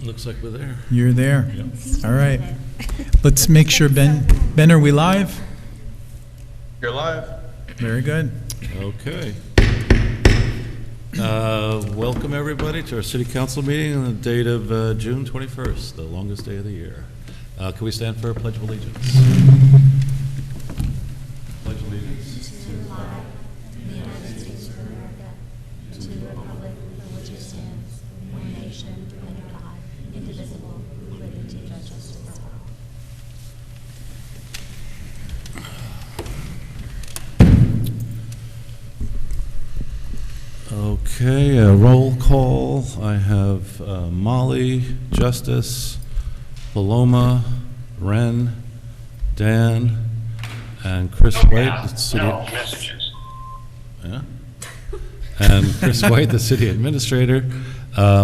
Looks like we're there. You're there. Yep. All right. Let's make sure, Ben, are we live? You're live. Very good. Okay. Welcome, everybody, to our City Council meeting on the date of June 21st, the longest day of the year. Can we stand for a Pledge of Allegiance? Pledge of Allegiance. To the flag of the United States of America, to the republic for which it stands, one nation, under God, indivisible, with liberty and justice for all. Okay, a roll call. I have Molly, Justice, Paloma, Ren, Dan, and Chris White, the city. No messages. Yeah. And Chris White, the city administrator.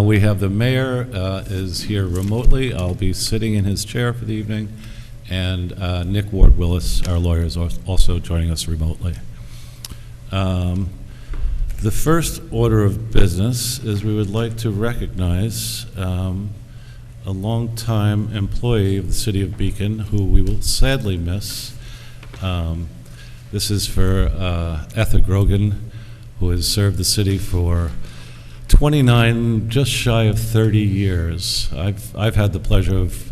We have the mayor is here remotely. I'll be sitting in his chair for the evening. And Nick Ward-Willis, our lawyer, is also joining us remotely. The first order of business is we would like to recognize a longtime employee of the city of Beacon who we will sadly miss. This is for Etha Grogan, who has served the city for 29, just shy of 30 years. I've had the pleasure of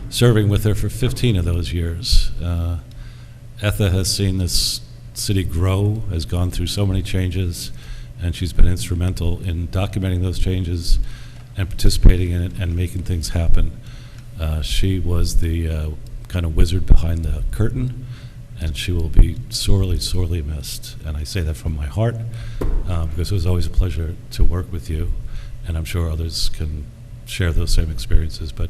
serving with her for 15 of those years. Etha has seen this city grow, has gone through so many changes, and she's been instrumental in documenting those changes and participating in it and making things happen. She was the kind of wizard behind the curtain, and she will be sorely, sorely missed. And I say that from my heart, because it was always a pleasure to work with you, and I'm sure others can share those same experiences. But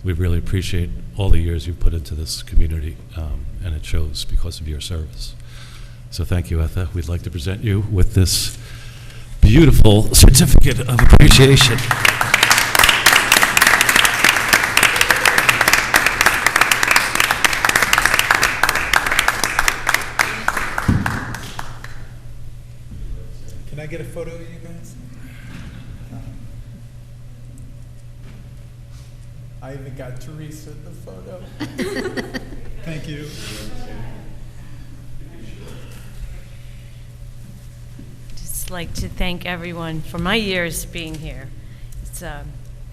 we really appreciate all the years you've put into this community, and it shows because of your service. So thank you, Etha. We'd like to present you with this beautiful certificate of appreciation. Can I get a photo of you guys? I even got Teresa in the photo. Thank you. Just like to thank everyone for my years being here. It's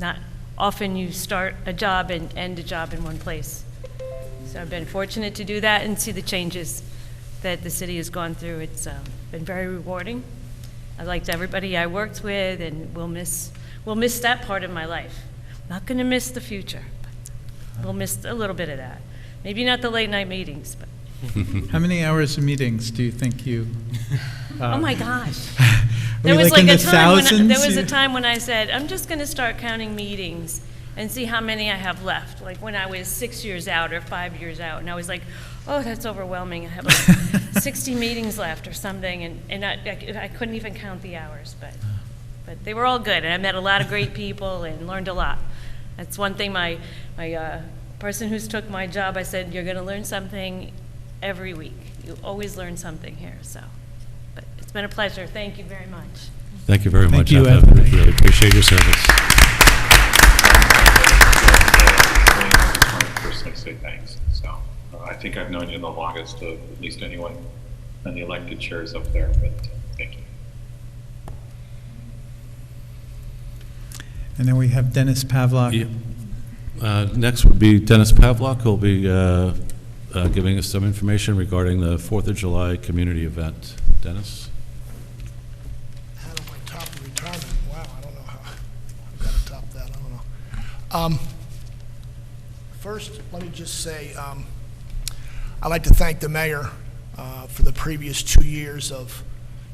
not often you start a job and end a job in one place. So I've been fortunate to do that and see the changes that the city has gone through. It's been very rewarding. I liked everybody I worked with, and we'll miss that part of my life. Not going to miss the future, but we'll miss a little bit of that. Maybe not the late night meetings, but. How many hours of meetings do you think you? Oh my gosh! There was like a time when I said, I'm just going to start counting meetings and see how many I have left. Like when I was 6 years out or 5 years out, and I was like, oh, that's overwhelming. I have like 60 meetings left or something, and I couldn't even count the hours, but they were all good, and I met a lot of great people and learned a lot. That's one thing my person who's took my job, I said, you're going to learn something every week. You always learn something here, so. But it's been a pleasure. Thank you very much. Thank you very much, Thank you, Etha. Etha. We really appreciate your service. I just want to personally say thanks. So I think I've known you the longest of at least anyone on the elected chairs up there, but thank you. And then we have Dennis Pavlak. Yeah. Next would be Dennis Pavlak, who'll be giving us some information regarding the 4th of July community event. Dennis? How do I top the retirement? Wow, I don't know how I've got to top that. I don't know. First, let me just say I'd like to thank the mayor for the previous 2 years of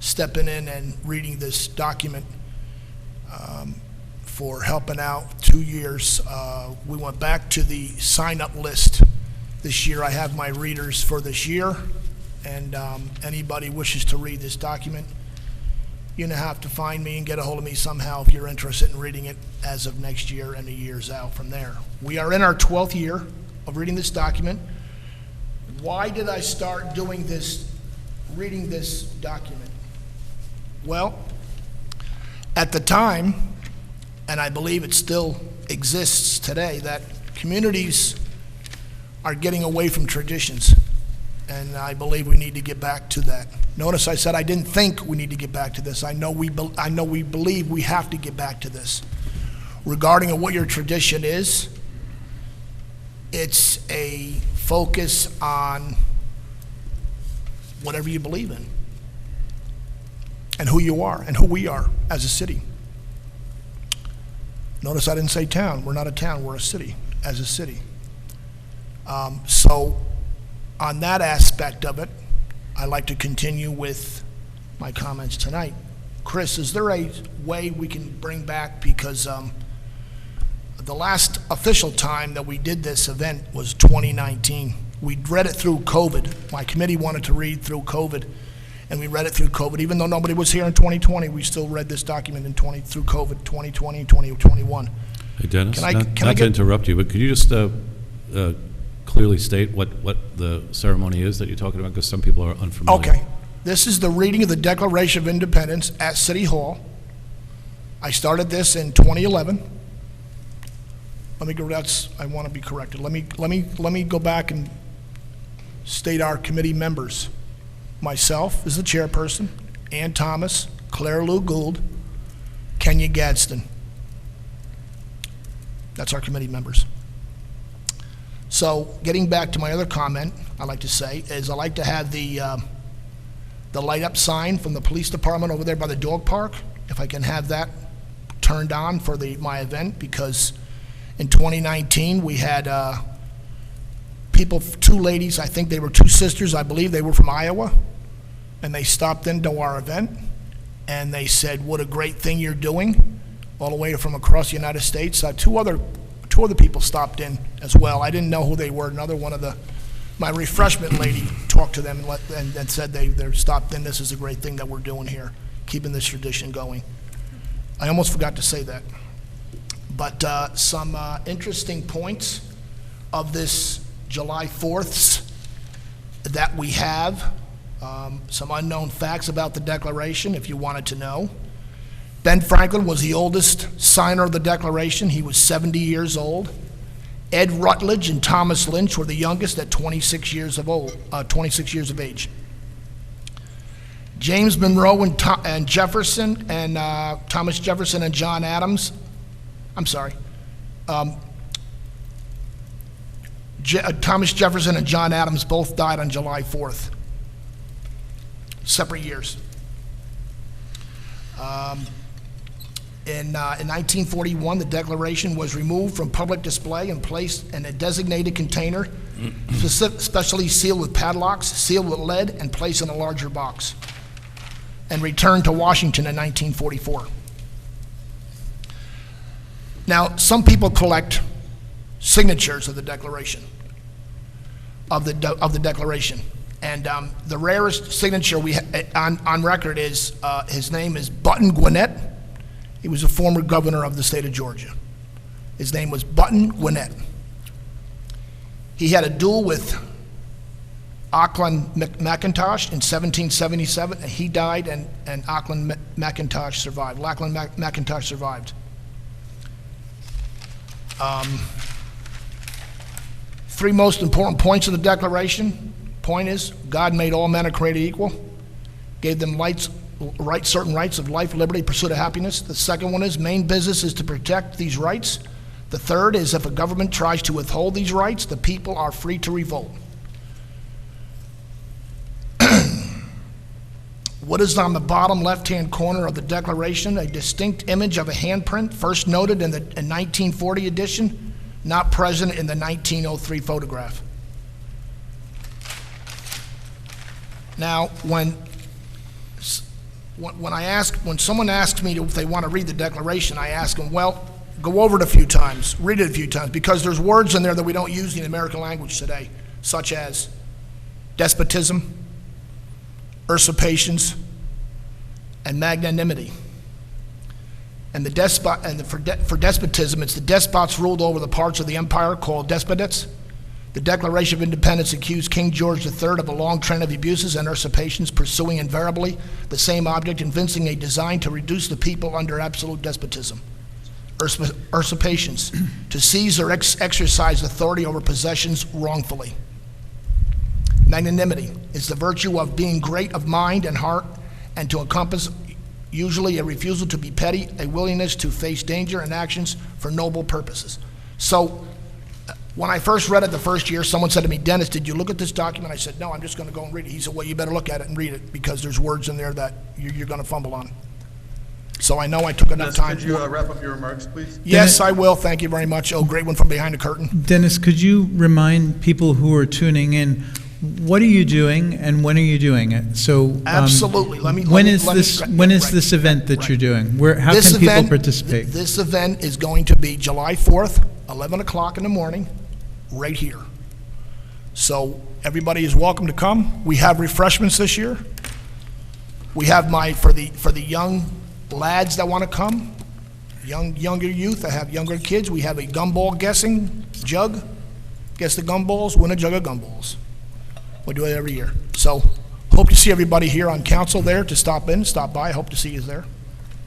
stepping in and reading this document, for helping out 2 years. We went back to the sign-up list this year. I have my readers for this year, and anybody wishes to read this document, you're going to have to find me and get a hold of me somehow if you're interested in reading it as of next year and the years out from there. We are in our 12th year of reading this document. Why did I start doing this, reading this document? Well, at the time, and I believe it's still exists today, that communities are getting away from traditions, and I believe we need to get back to that. Notice I said I didn't think we need to get back to this. I know we believe we have to get back to this. Regarding what your tradition is, it's a focus on whatever you believe in and who you are and who we are as a city. Notice I didn't say town. We're not a town, we're a city, as a city. So on that aspect of it, I'd like to continue with my comments tonight. Chris, is there a way we can bring back, because the last official time that we did this event was 2019. We read it through COVID. My committee wanted to read through COVID, and we read it through COVID. Even though nobody was here in 2020, we still read this document through COVID, 2020, 2021. Hey, Dennis, Can I not get- to interrupt you, but could you just clearly state what the ceremony is that you're talking about, because some people are unfamiliar. Okay. This is the reading of the Declaration of Independence at City Hall. I started this in 2011. Let me go. I want to be corrected. Let me go back and state our committee members. Myself as the chairperson, Ann Thomas, Claire Lou Gould, Kenya Gadsden. That's our committee members. So, getting back to my other comment, I like to say is I like to have the light up sign from the police department over there by the dog park. If I can have that turned on for my event, because in 2019 we had people, two ladies, I think they were two sisters, I believe they were from Iowa, and they stopped into our event and they said, "What a great thing you're doing," all the way from across the United States. Two other people stopped in as well. I didn't know who they were. Another one of my refreshment lady talked to them and said they're stopped in. This is a great thing that we're doing here, keeping this tradition going. I almost forgot to say that. But some interesting points of this July 4ths that we have, some unknown facts about the Declaration if you wanted to know. Ben Franklin was the oldest signer of the Declaration. He was 70 years old. Ed Rutledge and Thomas Lynch were the youngest at 26 years of age. James Monroe and Jefferson and Thomas Jefferson and John Adams, Thomas Jefferson and John Adams both died on July 4th, separate years. In 1941, the Declaration was removed from public display and placed in a designated container, specially sealed with padlocks, sealed with lead, and placed in a larger box, and returned to Washington in 1944. Now, some people collect signatures of the Declaration, of the Declaration, and the rarest signature we on record is his name is Button Gwinnett. He was a former governor of the state of Georgia. His name was Button Gwinnett. He had a duel with Auckland McIntosh in 1777, and he died, and Auckland McIntosh survived. Auckland McIntosh survived. Three most important points of the Declaration. Point is, God made all men are created equal, gave them certain rights of life, liberty, pursuit of happiness. The second one is, main business is to protect these rights. The third is, if a government tries to withhold these rights, the people are free to revolt. What is on the bottom left-hand corner of the Declaration? A distinct image of a handprint, first noted in the 1940 edition, not present in the 1903 photograph. Now, when someone asks me if they want to read the Declaration, I ask them, well, go over it a few times, read it a few times, because there's words in there that we don't use in the American language today, such as despotism, usurpations, and magnanimity. And for despotism, it's the despots ruled over the parts of the empire called despotates. The Declaration of Independence accused King George III of a long trend of abuses and usurpations, pursuing invariably the same object, evincing a design to reduce the people under absolute despotism. usurpations, to seize or exercise authority over possessions wrongfully. Magnanimity is the virtue of being great of mind and heart, and to encompass usually a refusal to be petty, a willingness to face danger and actions for noble purposes. So when I first read it the first year, someone said to me, "Dennis, did you look at this document?" I said, "No, I'm just going to go and read it." He said, "Well, you better look at it and read it, because there's words in there that you're going to fumble on." So I know I took enough time. Could you wrap up your remarks, please? Yes, I will. Thank you very much. Oh, great one from behind the curtain. Dennis, could you remind people who are tuning in, what are you doing and when are you doing it? So Absolutely. when is this event that you're doing? How can people participate? This event is going to be July 4th, 11 o'clock in the morning, right here. So everybody is welcome to come. We have refreshments this year. We have for the young lads that want to come, younger youth that have younger kids, we have a gumball guessing jug. Guess the gumballs, win a jug of gumballs. We do it every year. So hope to see everybody here on council there to stop by. Hope to see you there.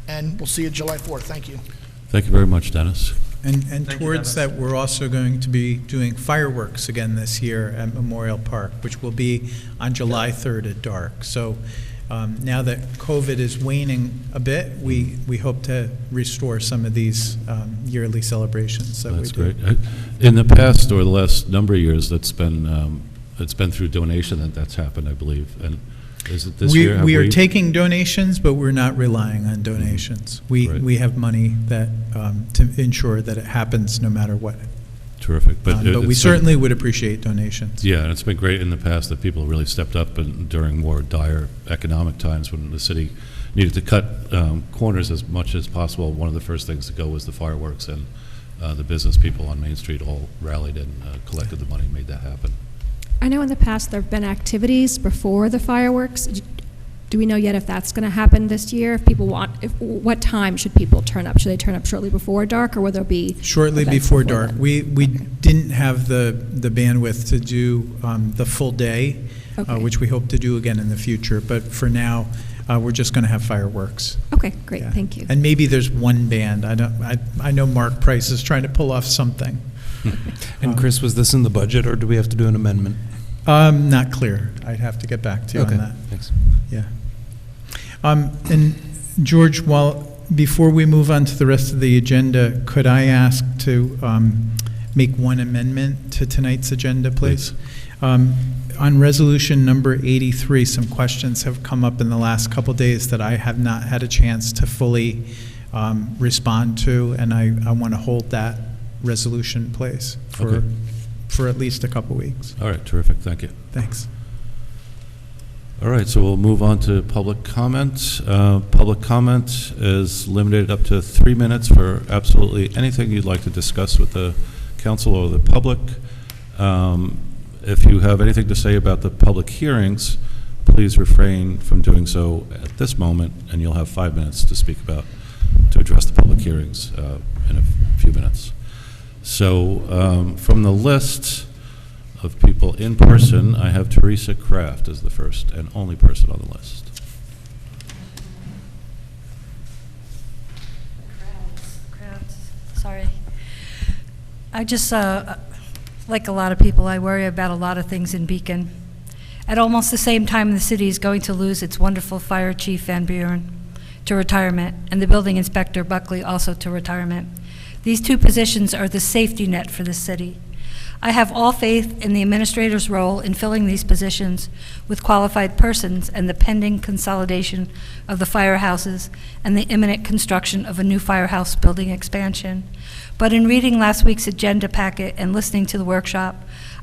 And we'll see you July 4th. Thank you. Thank you very much, Dennis. And Thank you, towards Dennis. that, we're also going to be doing fireworks again this year at Memorial Park, which will be on July 3rd at dark. So now that COVID is waning a bit, we hope to restore some of these yearly celebrations that That's we do. great. In the past, or the last number of years, it's been through donation that's happened, I believe. And is it this year? We are taking donations, but we're not relying on donations. Right. We have money that to ensure that it happens no matter what. Terrific. But we certainly would appreciate donations. Yeah, and it's been great in the past that people really stepped up during more dire economic times when the city needed to cut corners as much as possible. One of the first things to go was the fireworks, and the business people on Main Street all rallied and collected the money and made that happen. I know in the past there have been activities before the fireworks. Do we know yet if that's going to happen this year? If people what time should people turn up? Should they turn up shortly before dark, or will there be shortly events before dark? then? We didn't have the bandwidth to do the full day, Okay. which we hope to do again in the future. But for now, we're just going to have fireworks. Okay, great, Yeah. thank you. And maybe there's one band. I know Mark Price is trying to pull off something. And Chris, was this in the budget, or do we have to do an amendment? Not clear. I'd have to get back to you Okay, on that. thanks. Yeah. And George, before we move on to the rest of the agenda, could I ask to make one amendment to tonight's agenda, please? On resolution number 83, some questions have come up in the last couple days that I have not had a chance to fully respond to, and I want to hold that resolution, please, for at least a couple weeks. All right, terrific. Thank you. Thanks. All right, so we'll move on to public comment. Public comment is limited up to 3 minutes for absolutely anything you'd like to discuss with the council or the public. If you have anything to say about the public hearings, please refrain from doing so at this moment, and you'll have 5 minutes to address the public hearings in a few minutes. So from the list of people in person, I have Teresa Kraft as the first and only person on the list. Crowds. Sorry. I just, like a lot of people, I worry about a lot of things in Beacon. At almost the same time, the city is going to lose its wonderful Fire Chief Van Buren to retirement, and the Building Inspector Buckley also to retirement. These two positions are the safety net for the city. I have all faith in the administrator's role in filling these positions with qualified persons and the pending consolidation of the firehouses and the imminent construction of a new firehouse building expansion. But in reading last week's agenda packet and listening to the workshop,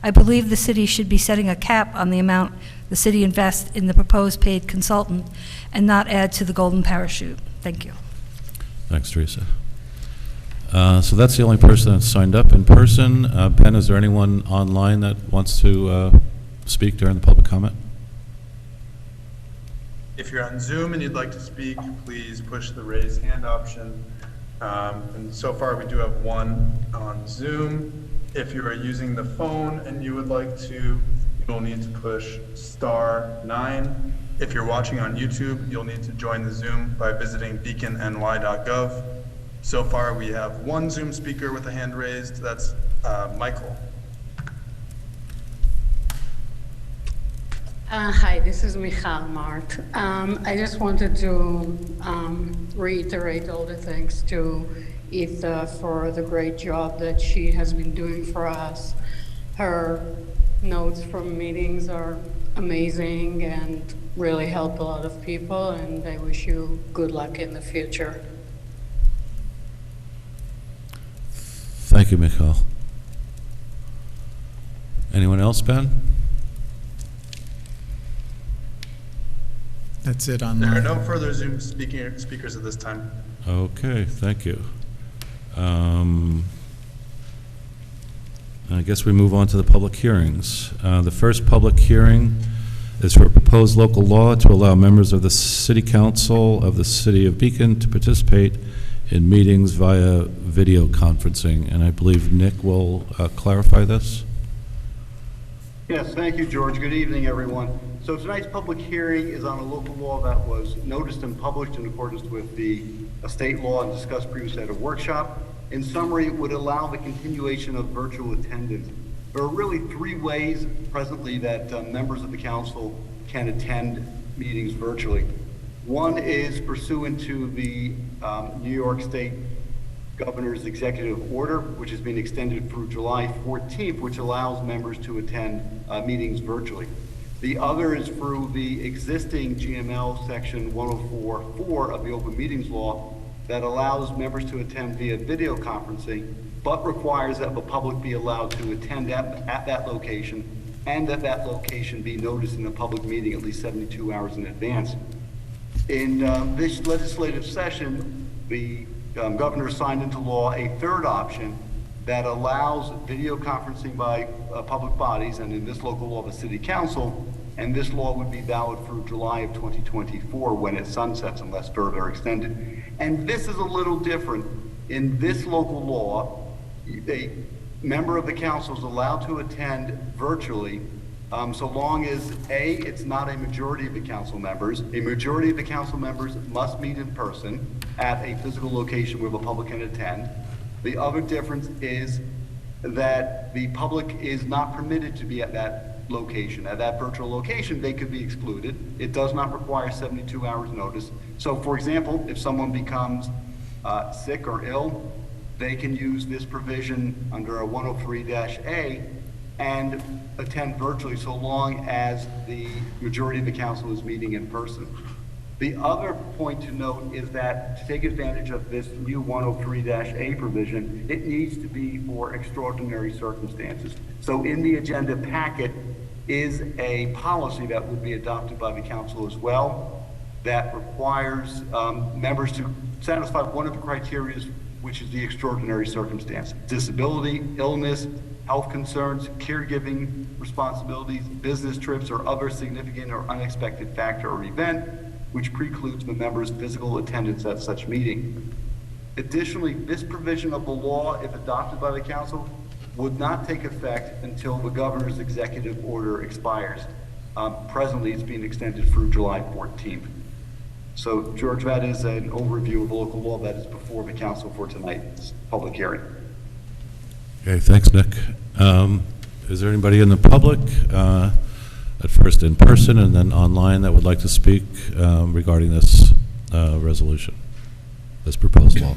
I believe the city should be setting a cap on the amount the city invests in the proposed paid consultant and not add to the golden parachute. Thank you. Thanks, Teresa. So that's the only person that's signed up in person. Ben, is there anyone online that wants to speak during the public comment? If you're on Zoom and you'd like to speak, please push the raise hand option. And so far, we do have one on Zoom. If you are using the phone and you would like to, you'll need to push *9. If you're watching on YouTube, you'll need to join the Zoom by visiting beaconny.gov. So far, we have one Zoom speaker with a hand raised. That's Michael. Hi, this is Michal Mart. I just wanted to reiterate all the thanks to Etha for the great job that she has been doing for us. Her notes from meetings are amazing and really help a lot of people, and I wish you good luck in the future. Thank you, Michal. Anyone else, Ben? That's it There are online. no further Zoom speakers at this time. Okay, thank you. I guess we move on to the public hearings. The first public hearing is for a proposed local law to allow members of the City Council of the City of Beacon to participate in meetings via video conferencing, and I believe Nick will clarify this. Yes, thank you, George. Good evening, everyone. So tonight's public hearing is on a local law that was noticed and published in accordance with the state law and discussed previously at a workshop. In summary, it would allow the continuation of virtual attendance. There are really three ways presently that members of the council can attend meetings virtually. One is pursuant to the New York State Governor's executive order, which has been extended through July 14th, which allows members to attend meetings virtually. The other is through the existing GML section 104.4 of the Open Meetings Law that allows members to attend via video conferencing, but requires that the public be allowed to attend at that location and that that location be noticed in a public meeting at least 72 hours in advance. In this legislative session, the governor signed into law a third option that allows video conferencing by public bodies, and in this local law, the City Council, and this law would be valid through July of 2024 when it sunsets unless further extended. And this is a little different. In this local law, a member of the council is allowed to attend virtually so long as A, it's not a majority of the council members. A majority of the council members must meet in person at a physical location where the public can attend. The other difference is that the public is not permitted to be at that location. At that virtual location, they could be excluded. It does not require 72 hours notice. So for example, if someone becomes sick or ill, they can use this provision under a 103-A and attend virtually so long as the majority of the council is meeting in person. The other point to note is that to take advantage of this new 103-A provision, it needs to be for extraordinary circumstances. So in the agenda packet is a policy that would be adopted by the council as well that requires members to satisfy one of the criteria, which is the extraordinary circumstance: disability, illness, health concerns, caregiving responsibilities, business trips, or other significant or unexpected factor or event which precludes the member's physical attendance at such meeting. Additionally, this provision of the law, if adopted by the council, would not take effect until the governor's executive order expires. Presently, it's being extended through July 14th. So, George, that is an overview of the local law that is before the council for tonight's public hearing. Okay, thanks, Nick. Is there anybody in the public, at first in person and then online, that would like to speak regarding this resolution, this proposed law?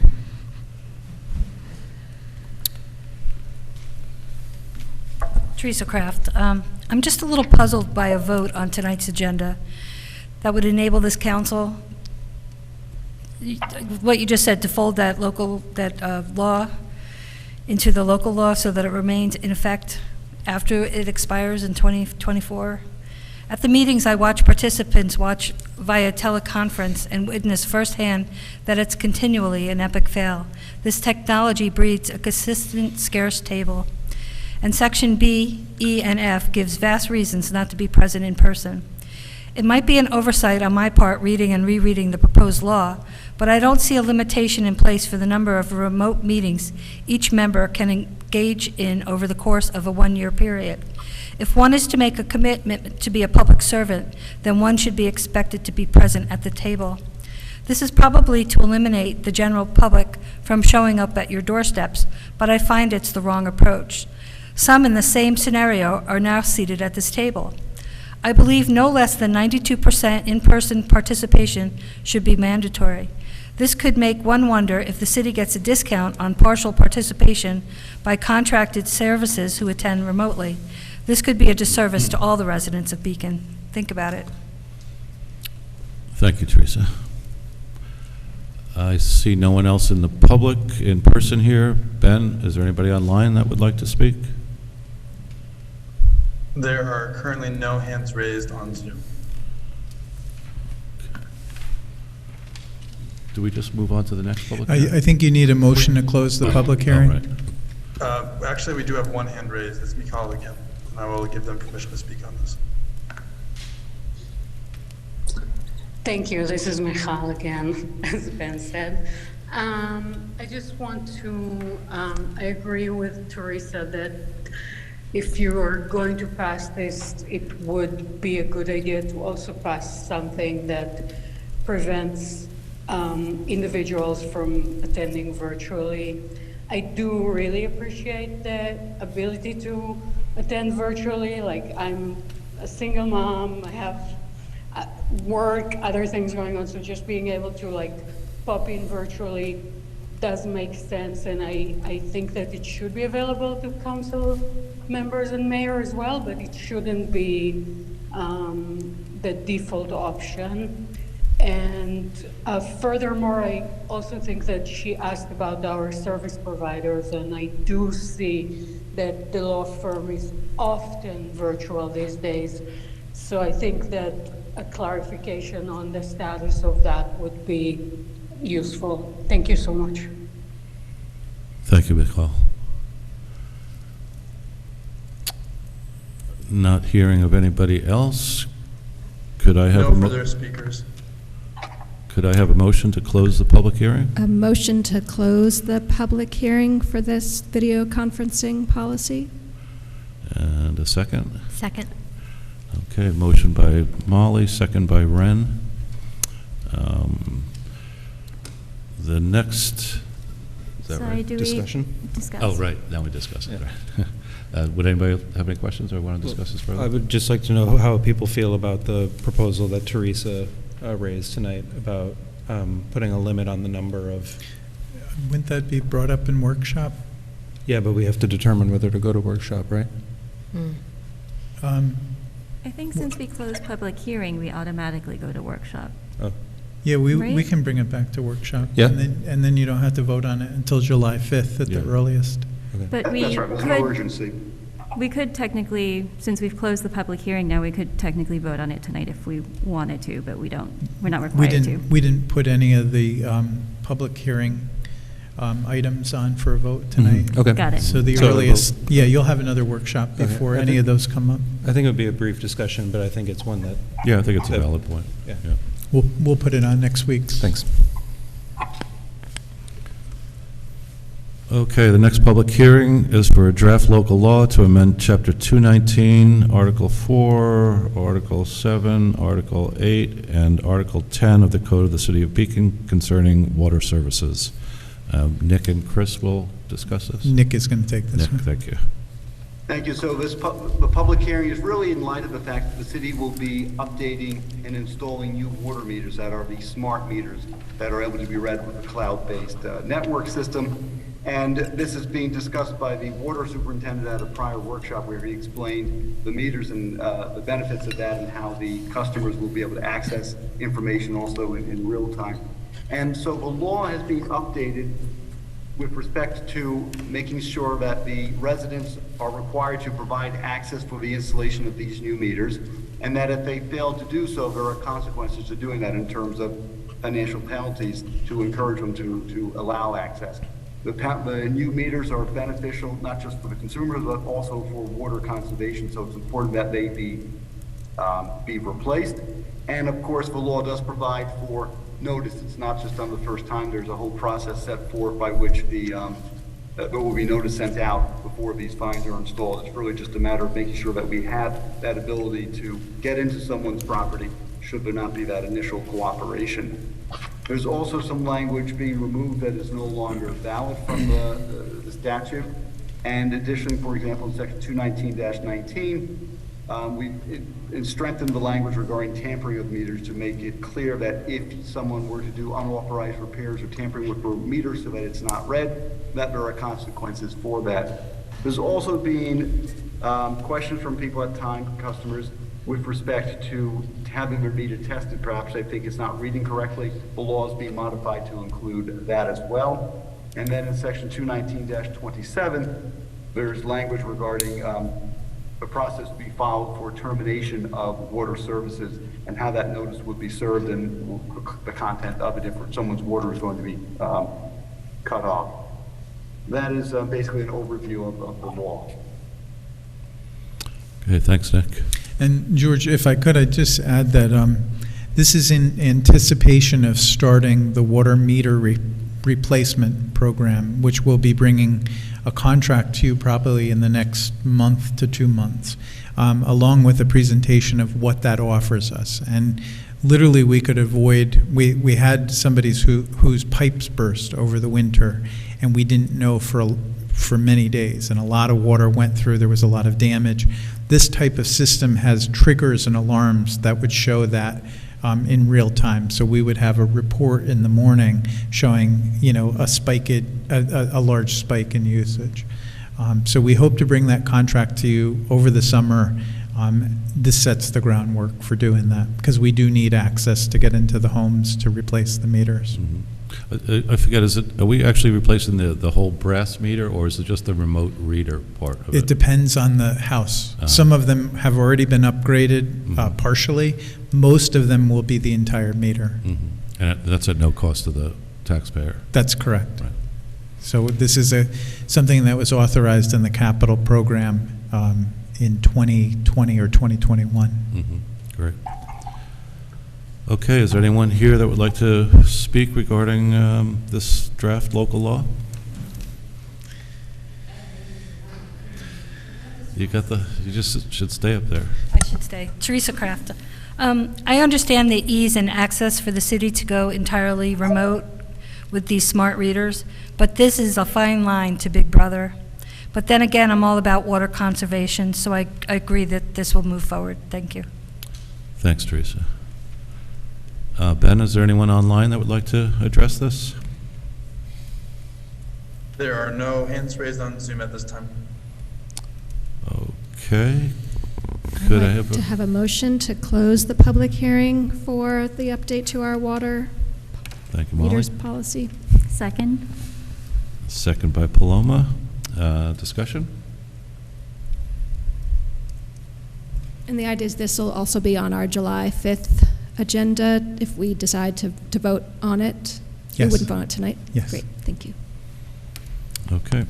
Teresa Kraft. I'm just a little puzzled by a vote on tonight's agenda that would enable this council, what you just said, to fold that law into the local law so that it remains in effect after it expires in 2024. At the meetings, I watch participants watch via teleconference and witness firsthand that it's continually an epic fail. This technology breeds a consistent, scarce table. And Section B, E, and F gives vast reasons not to be present in person. It might be an oversight on my part reading and rereading the proposed law, but I don't see a limitation in place for the number of remote meetings each member can engage in over the course of a one-year period. If one is to make a commitment to be a public servant, then one should be expected to be present at the table. This is probably to eliminate the general public from showing up at your doorsteps, but I find it's the wrong approach. Some in the same scenario are now seated at this table. I believe no less than 92% in-person participation should be mandatory. This could make one wonder if the city gets a discount on partial participation by contracted services who attend remotely. This could be a disservice to all the residents of Beacon. Think about it. Thank you, Teresa. I see no one else in the public in person here. Ben, is there anybody online that would like to speak? There are currently no hands raised on Zoom. Do we just move on to the next public hearing? I think you need a motion to close the public hearing. All right. Actually, we do have one hand raised. It's Mikhail again. I will give them permission to speak on this. Thank you. This is Michal again, as Ben said. I just want to, I agree with Teresa that if you are going to pass this, it would be a good idea to also pass something that prevents individuals from attending virtually. I do really appreciate the ability to attend virtually. Like, I'm a single mom, I have work, other things going on, so just being able to like pop in virtually does make sense, and I think that it should be available to council members and mayor as well, but it shouldn't be the default option. And furthermore, I also think that she asked about our service providers, and I do see that the law firm is often virtual these days. So I think that a clarification on the status of that would be useful. Thank you so much. Thank you, Michal. Not hearing of anybody else. Could I have No further speakers. Could I have a motion to close the public hearing? A motion to close the public hearing for this video conferencing policy? And a second? Second. Okay, motion by Molly, second by Ren. The next, is that Sorry, right? do Discussion? we discuss? Oh, right, now we discuss it. Right. Would anybody have any questions or want to discuss this further? I would just like to know how people feel about the proposal that Teresa raised tonight about putting a limit on the number of... Wouldn't that be brought up in workshop? Yeah, but we have to determine whether to go to workshop, right? I think since we closed public hearing, we automatically go to workshop. Oh, Yeah, we Right? can bring it back to workshop. Yeah. And then you don't have to vote on it until July 5th at the Yeah. earliest. okay. But we That's right, there's no urgency. could technically, since we've closed the public hearing now, we could technically vote on it tonight if we wanted to, but we're not required to. We didn't put any of the public hearing items on for a vote tonight. Mhm. Okay. Got it. So the So a earliest, vote. yeah, you'll have another workshop Okay. before I any think- of those come up. I think it would be a brief discussion, but I think it's one that... Yeah, I think it's a Yeah. valid point. Yeah. We'll put it on next week. Thanks. Okay, the next public hearing is for a draft local law to amend Chapter 219, Article 4, Article 7, Article 8, and Article 10 of the Code of the City of Beacon concerning water services. Nick and Chris will discuss this. Nick is going to take this Nick, one. thank you. Thank you. So the public hearing is really in light of the fact that the city will be updating and installing new water meters that are the smart meters that are able to be read with a cloud-based network system. And this is being discussed by the water superintendent at a prior workshop where he explained the meters and the benefits of that and how the customers will be able to access information also in real time. And so the law has been updated with respect to making sure that the residents are required to provide access for the installation of these new meters, and that if they fail to do so, there are consequences to doing that in terms of financial penalties to encourage them to allow access. The new meters are beneficial not just for the consumers, but also for water conservation, so it's important that they be replaced. And of course, the law does provide for notice. It's not just on the first time. There's a whole process set forth by which there will be notice sent out before these fines are installed. It's really just a matter of making sure that we have that ability to get into someone's property should there not be that initial cooperation. There's also some language being removed that is no longer valid from the statute. And additionally, for example, in section 219-19, it strengthened the language regarding tampering with meters to make it clear that if someone were to do unauthorized repairs or tampering with the meters so that it's not read, that there are consequences for that. There's also been questions from people at time, customers, with respect to having their meter tested. Perhaps I think it's not reading correctly. The law is being modified to include that as well. And then in section 219-27, there's language regarding the process to be followed for termination of water services and how that notice would be served and the content of it if someone's water is going to be cut off. That is basically an overview of the law. Okay, thanks, Nick. And George, if I could, I'd just add that this is in anticipation of starting the water meter replacement program, which will be bringing a contract to you probably in the next month to 2 months, along with a presentation of what that offers us. And literally we could avoid, we had somebody whose pipes burst over the winter, and we didn't know for many days, and a lot of water went through, there was a lot of damage. This type of system has triggers and alarms that would show that in real time. So we would have a report in the morning showing, a large spike in usage. So we hope to bring that contract to you over the summer. This sets the groundwork for doing that because we do need access to get into the homes to replace the meters. Mm-hmm. I forget, are we actually replacing the whole brass meter, or is it just the remote reader part of it? It depends on the house. Some of them have already been upgraded partially. Most of them will be the entire meter. Mm-hmm. And that's at no cost to the taxpayer? That's correct. Right. So this is something that was authorized in the capital program in 2020 or 2021. Mm-hmm. Great. Okay, is there anyone here that would like to speak regarding this draft local law? You just should stay up there. I should stay. Teresa Kraft. I understand the ease and access for the city to go entirely remote with these smart readers, but this is a fine line to Big Brother. But then again, I'm all about water conservation, so I agree that this will move forward. Thank you. Thanks, Teresa. Ben, is there anyone online that would like to address this? There are no hands raised on Zoom at this time. Okay. I'd like to have a motion to close the public hearing for the update to our water Thank you, Molly. meters policy. Second. Second by Paloma. Discussion? And the idea is this will also be on our July 5th agenda if we decide to vote on it. Yes. We wouldn't vote on it tonight? Yes. Great, thank you. Okay.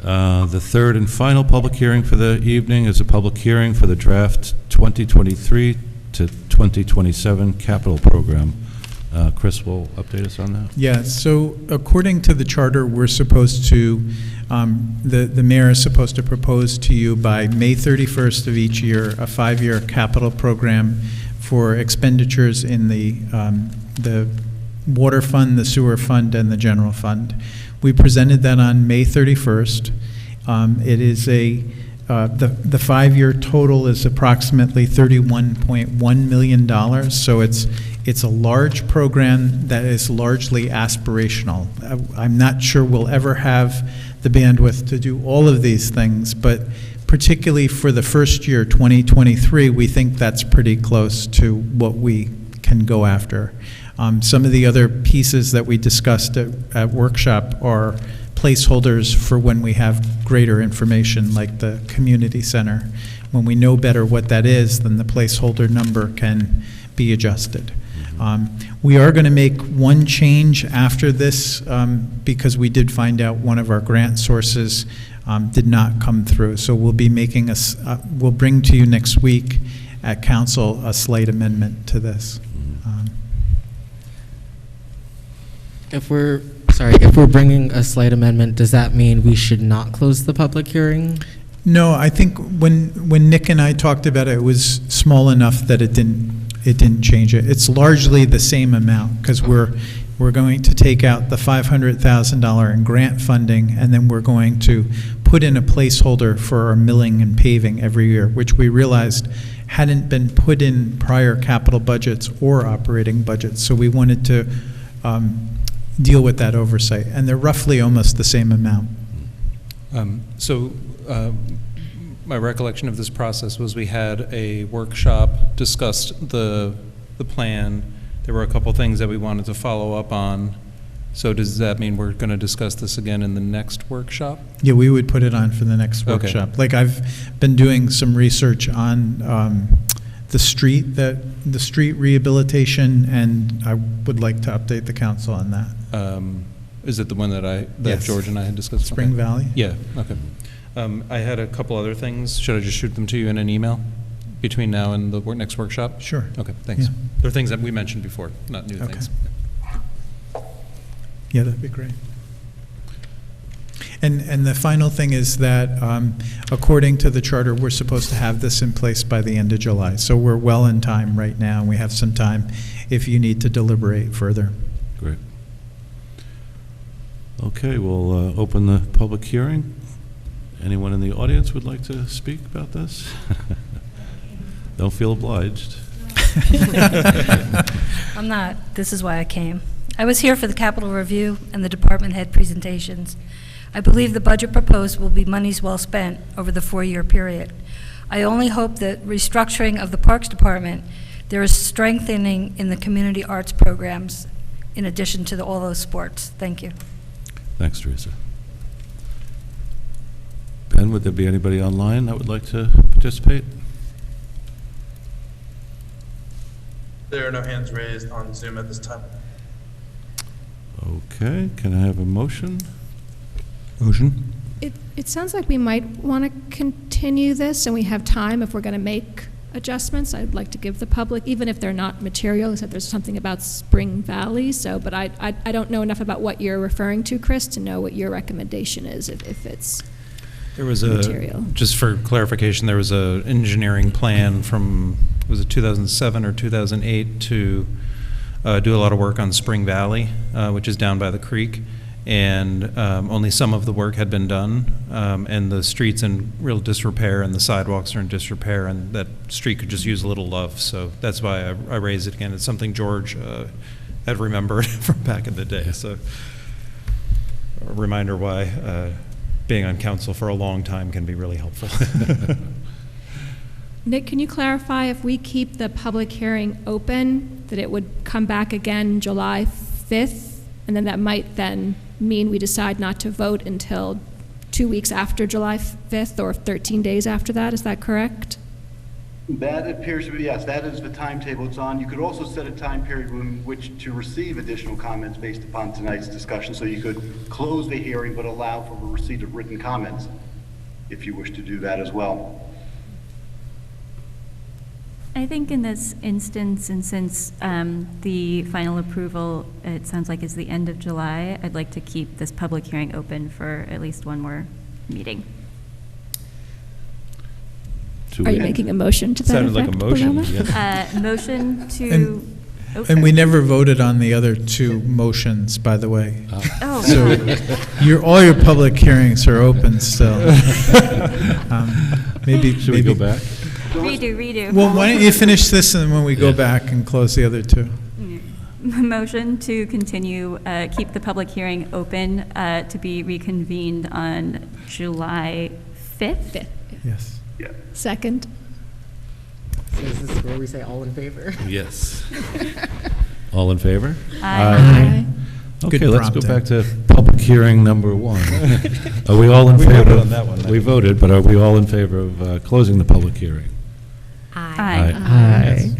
The third and final public hearing for the evening is a public hearing for the draft 2023 to 2027 capital program. Chris will update us on that. Yeah, so according to the charter, we're supposed to, the mayor is supposed to propose to you by May 31st of each year a 5-year capital program for expenditures in the water fund, the sewer fund, and the general fund. We presented that on May 31st. It is the 5-year total is approximately $31.1 million. So it's a large program that is largely aspirational. I'm not sure we'll ever have the bandwidth to do all of these things, but particularly for the first year, 2023, we think that's pretty close to what we can go after. Some of the other pieces that we discussed at workshop are placeholders for when we have greater information, like the community center. When we know better what that is, then the placeholder number can be adjusted. We are going to make one change after this because we did find out one of our grant sources did not come through. So we'll be making we'll bring to you next week at council a slight amendment to this. If we're bringing a slight amendment, does that mean we should not close the public hearing? No, I think when Nick and I talked about it, it was small enough that it it didn't change it. It's largely the same amount, because we're going to take out the $500,000 in grant funding, and then we're going to put in a placeholder for our milling and paving every year, which we realized hadn't been put in prior capital budgets or operating budgets. So we wanted to deal with that oversight, and they're roughly almost the same amount. My recollection of this process was we had a workshop, discussed the plan. There were a couple things that we wanted to follow up on. So does that mean we're going to discuss this again in the next workshop? Yeah, we would put it on for the next Okay. workshop. Like, I've been doing some research on the street rehabilitation, and I would like to update the council on that. Is it the one that Yes. George and I had discussed? Spring Okay. Valley? Yeah, okay. I had a couple other things. Should I just shoot them to you in an email between now and the next workshop? Sure. Okay, thanks. Yeah. They're things that we mentioned before, not new Okay. things. Yeah, that'd be great. And the final thing is that, according to the charter, we're supposed to have this in place by the end of July. So we're well in time right now, and we have some time if you need to deliberate further. Great. Okay, we'll open the public hearing. Anyone in the audience would like to speak about this? Don't feel obliged. I'm not. This is why I came. I was here for the capital review and the department head presentations. I believe the budget proposed will be monies well spent over the 4-year period. I only hope that restructuring of the Parks Department, there is strengthening in the community arts programs in addition to all those sports. Thank you. Thanks, Teresa. Ben, would there be anybody online that would like to participate? There are no hands raised on Zoom at this time. Okay, can I have a motion? Motion? It sounds like we might want to continue this, and we have time if we're going to make adjustments. I'd like to give the public, even if they're not material, said there's something about Spring Valley, but I don't know enough about what you're referring to, Chris, to know what your recommendation is, if it's There was material. Just for clarification, there was a engineering plan from, was it 2007 or 2008 to do a lot of work on Spring Valley, which is down by the creek. And only some of the work had been done, and the street's in real disrepair, and the sidewalks are in disrepair, and that street could just use a little love. So that's why I raised it again. It's something George had remembered from back in the day. So a reminder why being on council for a long time can be really helpful. Nick, can you clarify if we keep the public hearing open, that it would come back again July 5th, and then that might then mean we decide not to vote until 2 weeks after July 5th or 13 days after that? Is that correct? That appears to be, yes, that is the timetable it's on. You could also set a time period in which to receive additional comments based upon tonight's discussion. So you could close the hearing but allow for the receipt of written comments if you wish to do that as well. I think in this instance, and since the final approval, it sounds like is the end of July, I'd like to keep this public hearing open for at least one more meeting. Are you making a motion to that Sounded like a effect, motion, Paloma? yes. Motion to. And we never voted on the other two motions, by the way. Oh. So all your public hearings are open still. Maybe Should we go back? Redo. Well, why don't you finish this, and then when we go back and close the other two? Motion to continue, keep the public hearing open to be reconvened on July 5th. Yes. Yeah. Second? So is this where we say all in favor? Yes. All in favor? Aye. Okay, Good let's go prompting. back to public hearing number 1. Are we all in We favor? voted on that one, I We think. voted, but are we all in favor of closing the public hearing? Aye. Aye.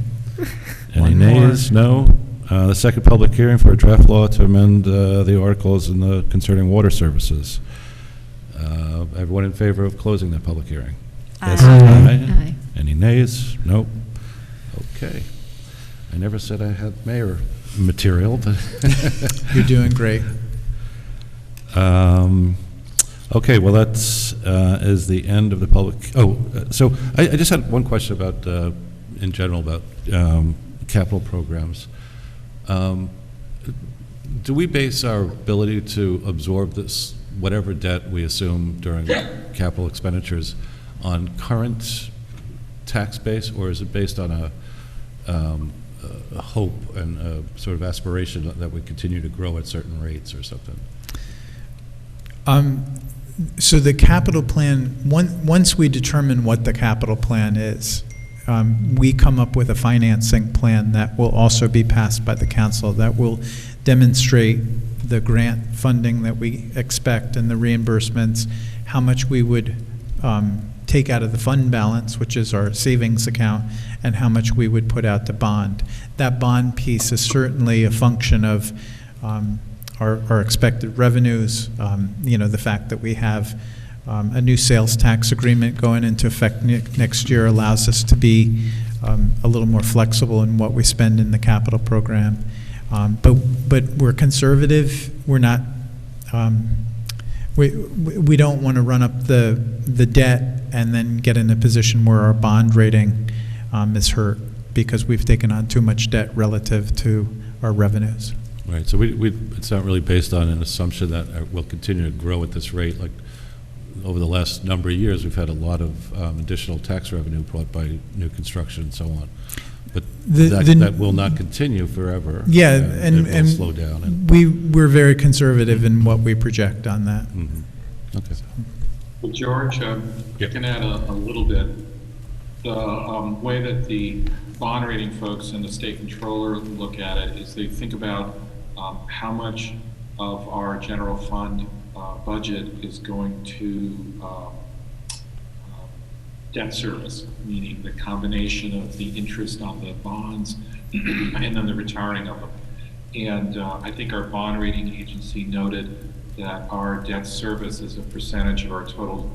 Any One more. nays? No? The second public hearing for a draft law to amend the articles in the concerning water services. Everyone in favor of closing that public hearing? Yes. Aye. Any nays? Nope. Okay. I never said I had mayor material, but You're doing great. okay, well, that's is the end of the public. So I just had one question about, in general, about capital programs. Do we base our ability to absorb this, whatever debt we assume during capital expenditures, on current tax base, or is it based on a hope and a sort of aspiration that we continue to grow at certain rates or something? So the capital plan, once we determine what the capital plan is, we come up with a financing plan that will also be passed by the council that will demonstrate the grant funding that we expect and the reimbursements, how much we would take out of the fund balance, which is our savings account, and how much we would put out to bond. That bond piece is certainly a function of our expected revenues, the fact that we have a new sales tax agreement going into effect next year allows us to be a little more flexible in what we spend in the capital program. But we're conservative. We're not. We don't want to run up the debt and then get in a position where our bond rating is hurt because we've taken on too much debt relative to our revenues. Right. So it's not really based on an assumption that we'll continue to grow at this rate. Like over the last number of years, we've had a lot of additional tax revenue brought by new construction and so on. But that will not continue forever. Yeah, and it will slow down. We're very conservative in what we project on that. Mm-hmm. Okay. Well, George, I can add a little bit. The way that the bond rating folks and the state controller look at it is they think about how much of our general fund budget is going to debt service, meaning the combination of the interest on the bonds and then the retiring of them. And I think our bond rating agency noted that our debt service as a percentage of our total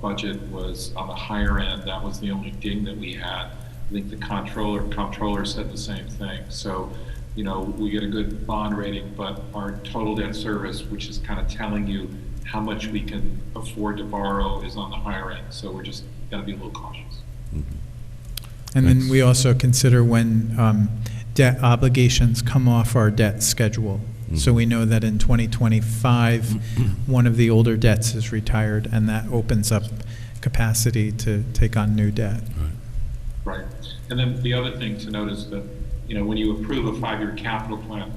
budget was on the higher end. That was the only ding that we had. I think the comptroller said the same thing. So, we get a good bond rating, but our total debt service, which is kind of telling you how much we can afford to borrow, is on the higher end. So we're just got to be a little cautious. Mm-hmm. And then we also consider when debt obligations come off our debt schedule. Mm-hmm. So we know that in 2025, one of the older debts is retired, and that opens up capacity to take on new debt. Right. And then the other thing to note is that, when you approve a 5-year capital plan,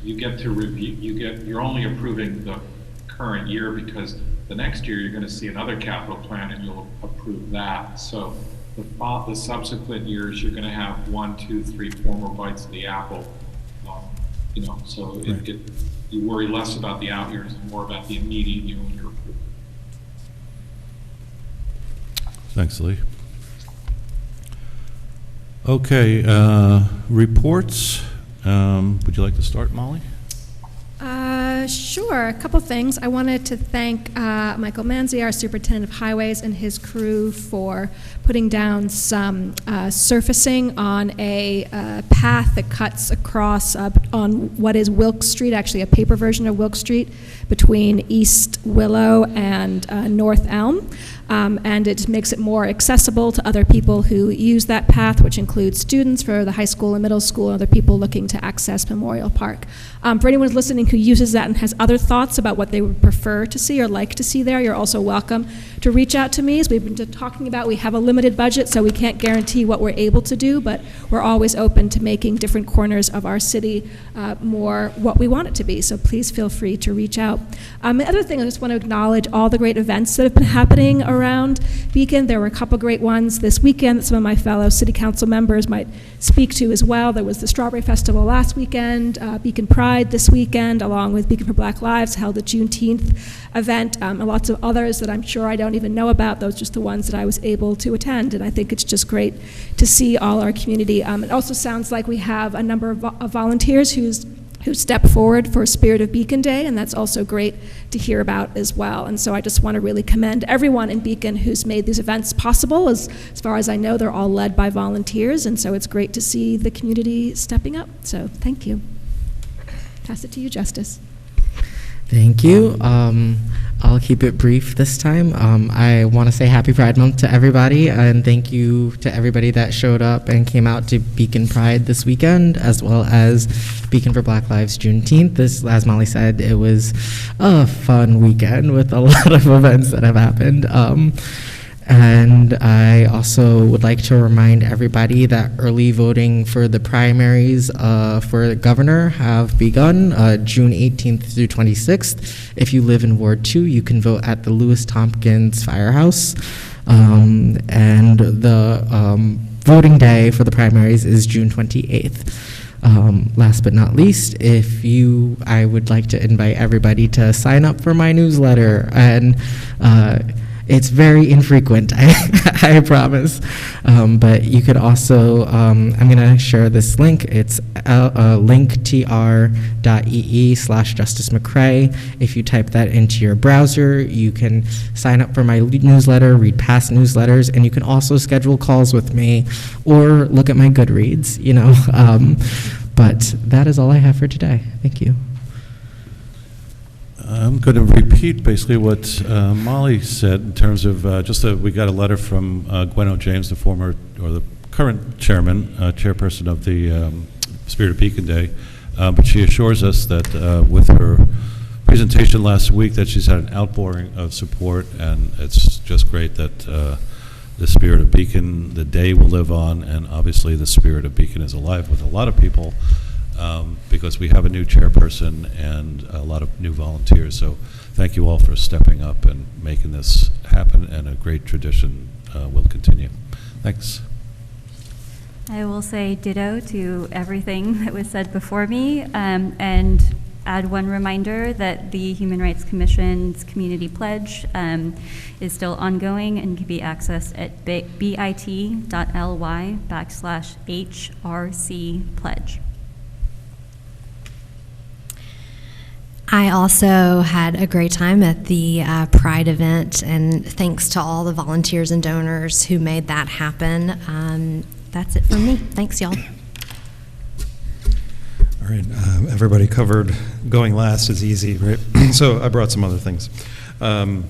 you get to review, you're only approving the current year because the next year you're going to see another capital plan and you'll approve that. So the subsequent years you're going to have 1, 2, 3, 4 more bites of the apple. So you worry less about the out years and more about the immediate year when you're approved. Thanks, Lee. Okay, reports. Would you like to start, Molly? Sure, a couple things. I wanted to thank Michael Manzi, our superintendent of highways, and his crew for putting down some surfacing on a path that cuts across on what is Wilk Street, actually a paper version of Wilk Street, between East Willow and North Elm. And it makes it more accessible to other people who use that path, which includes students for the high school and middle school and other people looking to access Memorial Park. For anyone who's listening who uses that and has other thoughts about what they would prefer to see or like to see there, you're also welcome to reach out to me. As we've been talking about, we have a limited budget, so we can't guarantee what we're able to do, but we're always open to making different corners of our city more what we want it to be, so please feel free to reach out. The other thing, I just want to acknowledge all the great events that have been happening around Beacon. There were a couple great ones this weekend that some of my fellow city council members might speak to as well. There was the Strawberry Festival last weekend, Beacon Pride this weekend, along with Beacon for Black Lives held a Juneteenth event, and lots of others that I'm sure I don't even know about. Those are just the ones that I was able to attend, and I think it's just great to see all our community. It also sounds like we have a number of volunteers who step forward for Spirit of Beacon Day, and that's also great to hear about as well. And so I just want to really commend everyone in Beacon who's made these events possible. As far as I know, they're all led by volunteers, and so it's great to see the community stepping up. So thank you. Pass it to you, Justice. Thank you. I'll keep it brief this time. I want to say Happy Pride Month to everybody, and thank you to everybody that showed up and came out to Beacon Pride this weekend, as well as Beacon for Black Lives Juneteenth. This, as Molly said, it was a fun weekend with a lot of events that have happened. And I also would like to remind everybody that early voting for the primaries for governor have begun June 18th through 26th. If you live in Ward 2, you can vote at the Lewis Tompkins Firehouse. And the voting day for the primaries is June 28th. Last but not least, I would like to invite everybody to sign up for my newsletter, and it's very infrequent, I promise. But you could also, I'm going to share this link. It's linktr.ee/Justice McCrae. If you type that into your browser, you can sign up for my newsletter, read past newsletters, and you can also schedule calls with me or look at my Goodreads, But that is all I have for today. Thank you. I'm going to repeat basically what Molly said in terms of we got a letter from Gwen O'James, the current chairperson of the Spirit of Beacon Day, but she assures us that with her presentation last week that she's had an outpouring of support, and it's just great that the Spirit of Beacon, the day will live on, and obviously the Spirit of Beacon is alive with a lot of people. Because we have a new chairperson and a lot of new volunteers. So thank you all for stepping up and making this happen, and a great tradition will continue. Thanks. I will say ditto to everything that was said before me, and add one reminder that the Human Rights Commission's community pledge is still ongoing and can be accessed at bit.ly/HRC pledge. I also had a great time at the Pride event, and thanks to all the volunteers and donors who made that happen. That's it from me. Thanks, y'all. All right, everybody covered going last is easy, right? So I brought some other things. A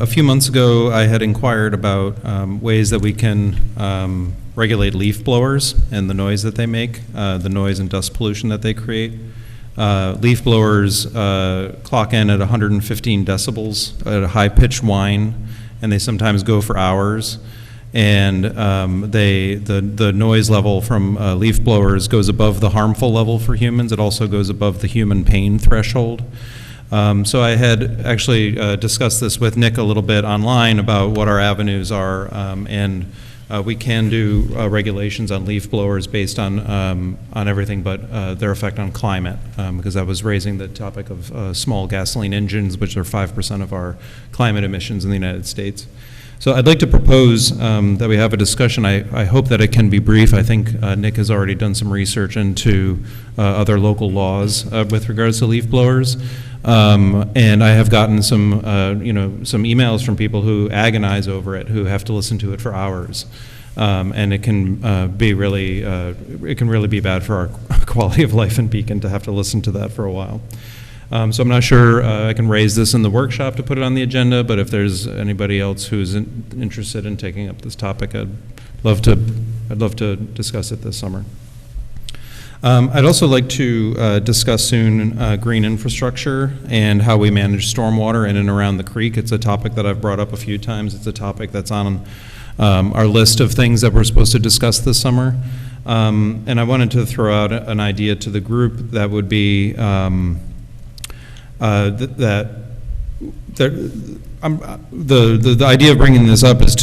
few months ago, I had inquired about ways that we can regulate leaf blowers and the noise that they make, the noise and dust pollution that they create. Leaf blowers clock in at 115 decibels at a high-pitched whine, and they sometimes go for hours. And the noise level from leaf blowers goes above the harmful level for humans. It also goes above the human pain threshold. So I had actually discussed this with Nick a little bit online about what our avenues are, and we can do regulations on leaf blowers based on everything but their effect on climate, because I was raising the topic of small gasoline engines, which are 5% of our climate emissions in the United States. So I'd like to propose that we have a discussion. I hope that it can be brief. I think Nick has already done some research into other local laws with regards to leaf blowers. And I have gotten some emails from people who agonize over it, who have to listen to it for hours. And it can be really be bad for our quality of life in Beacon to have to listen to that for a while. So I'm not sure I can raise this in the workshop to put it on the agenda, but if there's anybody else who's interested in taking up this topic, I'd love to discuss it this summer. I'd also like to discuss soon green infrastructure and how we manage stormwater in and around the creek. It's a topic that I've brought up a few times. It's a topic that's on our list of things that we're supposed to discuss this summer. And I wanted to throw out an idea to the group that would be the idea of bringing this up is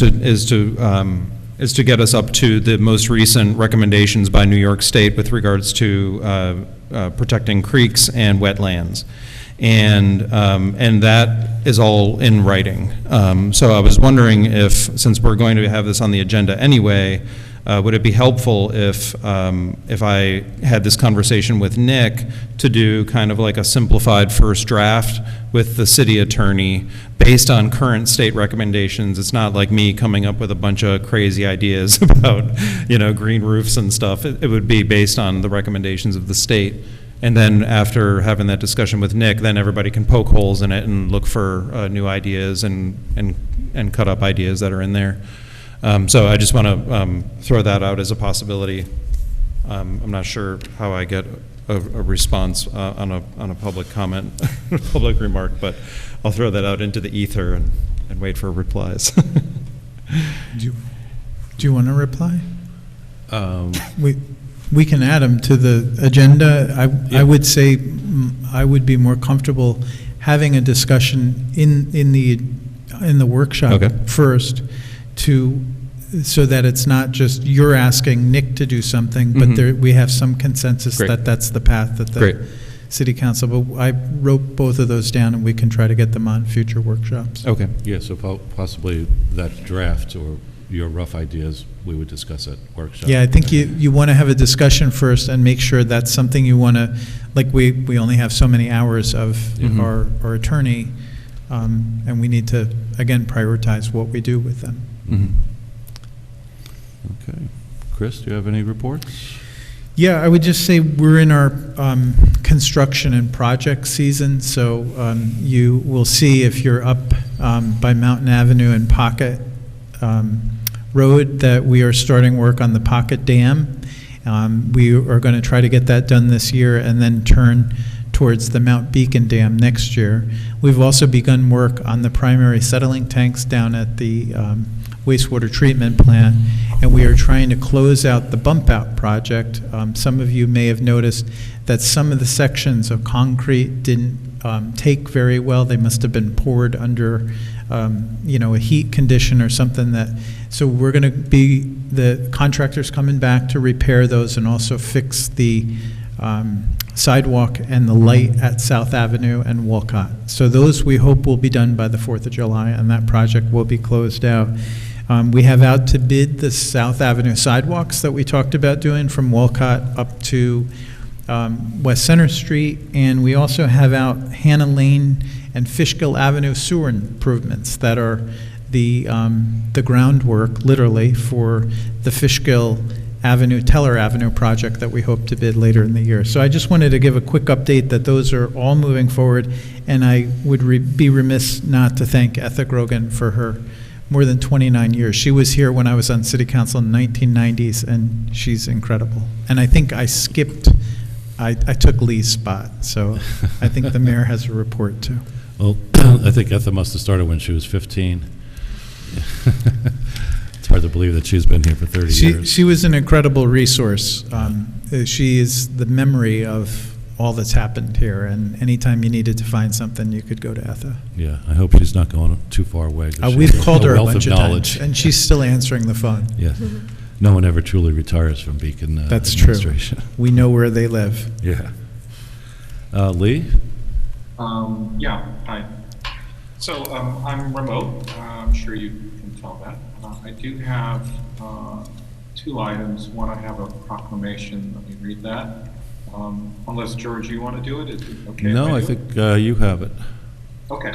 to get us up to the most recent recommendations by New York State with regards to protecting creeks and wetlands, and that is all in writing. So I was wondering if, since we're going to have this on the agenda anyway, would it be helpful if I had this conversation with Nick to do kind of like a simplified first draft with the city attorney based on current state recommendations? It's not like me coming up with a bunch of crazy ideas about, green roofs and stuff. It would be based on the recommendations of the state. And then after having that discussion with Nick, then everybody can poke holes in it and look for new ideas and cut up ideas that are in there. So I just want to throw that out as a possibility. I'm not sure how I get a response on a public comment, public remark, but I'll throw that out into the ether and wait for replies. Do you want to reply? We can add them to the agenda. I would say I would be more comfortable having a discussion in the workshop first, so that it's not just you're asking Nick to do something, but we have some consensus that that's the path that the City Council. But I wrote both of those down, and we can try to get them on future workshops. Okay. Yeah, so possibly that draft or your rough ideas, we would discuss at workshop. Yeah, I think you want to have a discussion first and make sure that's something you want to, like we only have so many hours of our attorney, and we need to, again, prioritize what we do with them. Okay. Chris, do you have any reports? Yeah, I would just say we're in our construction and project season, so you will see if you're up by Mountain Avenue and Pocket Road that we are starting work on the Pocket Dam. We are going to try to get that done this year and then turn towards the Mount Beacon Dam next year. We've also begun work on the primary settling tanks down at the wastewater treatment plant, and we are trying to close out the bump out project. Some of you may have noticed that some of the sections of concrete didn't take very well. They must have been poured under a heat condition or something so we're going to be, the contractors coming back to repair those and also fix the sidewalk and the light at South Avenue and Walcott. So those we hope will be done by the 4th of July, and that project will be closed out. We have out to bid the South Avenue sidewalks that we talked about doing from Walcott up to West Center Street, and we also have out Hannah Lane and Fishkill Avenue sewer improvements that are the groundwork, literally, for the Fishkill Avenue, Teller Avenue project that we hope to bid later in the year. So I just wanted to give a quick update that those are all moving forward, and I would be remiss not to thank Etha Grogan for her more than 29 years. She was here when I was on City Council in the 1990s, and she's incredible. And I think I took Lee's spot, so I think the mayor has a report too. Well, I think Etha must have started when she was 15. It's hard to believe that she's been here for 30 years. She was an incredible resource. She is the memory of all that's happened here, and anytime you needed to find something, you could go to Etha. Yeah, I hope she's not going too far away. We've called her a bunch of times, and she's still answering the phone. Yeah. No one ever truly retires from Beacon That's administration. True. We know where they live. Yeah. Lee? Yeah, hi. So I'm remote. I'm sure you can tell that. I do have two items. One, I have a proclamation. Let me read that. Unless, George, you want to do it? Is it okay? No, I think you have it. Okay.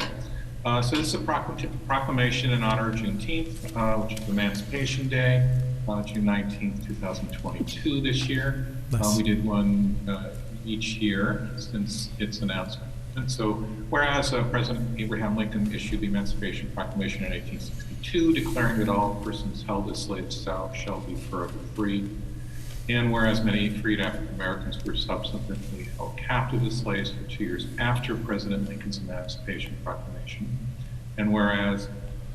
So this is a proclamation in honor of Juneteenth, which is Emancipation Day, June 19th, 2022 this year. We did one each year since its announcement. And so, whereas President Abraham Lincoln issued the Emancipation Proclamation in 1862, declaring that all persons held as slaves South shall be forever free, and whereas many freed African Americans were subsequently held captive as slaves for 2 years after President Lincoln's Emancipation Proclamation, and whereas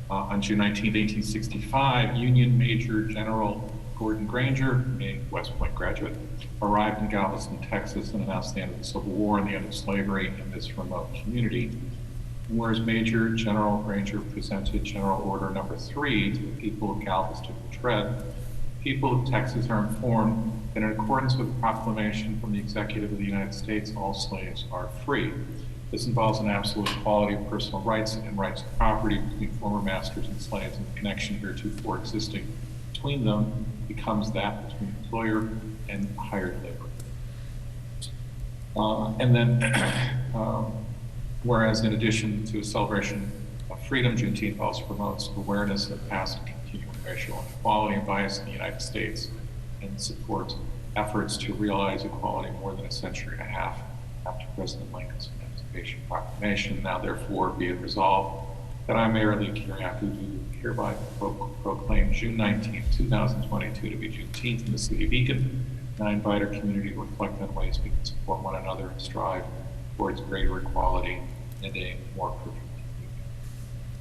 on June 19, 1865, Union Major General Gordon Granger, a West Point graduate, arrived in Galveston, Texas, and announced the end of the Civil War and the end of slavery in this remote community. And whereas Major General Granger presented General Order Number 3 to the people of Galveston, which read, "People of Texas are informed that in accordance with the proclamation from the Executive of the United States, all slaves are free. This involves an absolute equality of personal rights and rights of property between former masters and slaves, and the connection heretofore existing between them becomes that between employer and hired labor." And then, whereas in addition to a celebration of freedom, Juneteenth also promotes awareness of past and continuing racial inequality and bias in the United States and supports efforts to realize equality more than a century and a half after President Lincoln's Emancipation Proclamation. Now, therefore, be it resolved that I, Mayor Lee Kiriakou, do hereby proclaim June 19, 2022 to be Juneteenth in the city of Beacon, and I invite our community to reflect on ways we can support one another and strive towards greater equality and a more perfect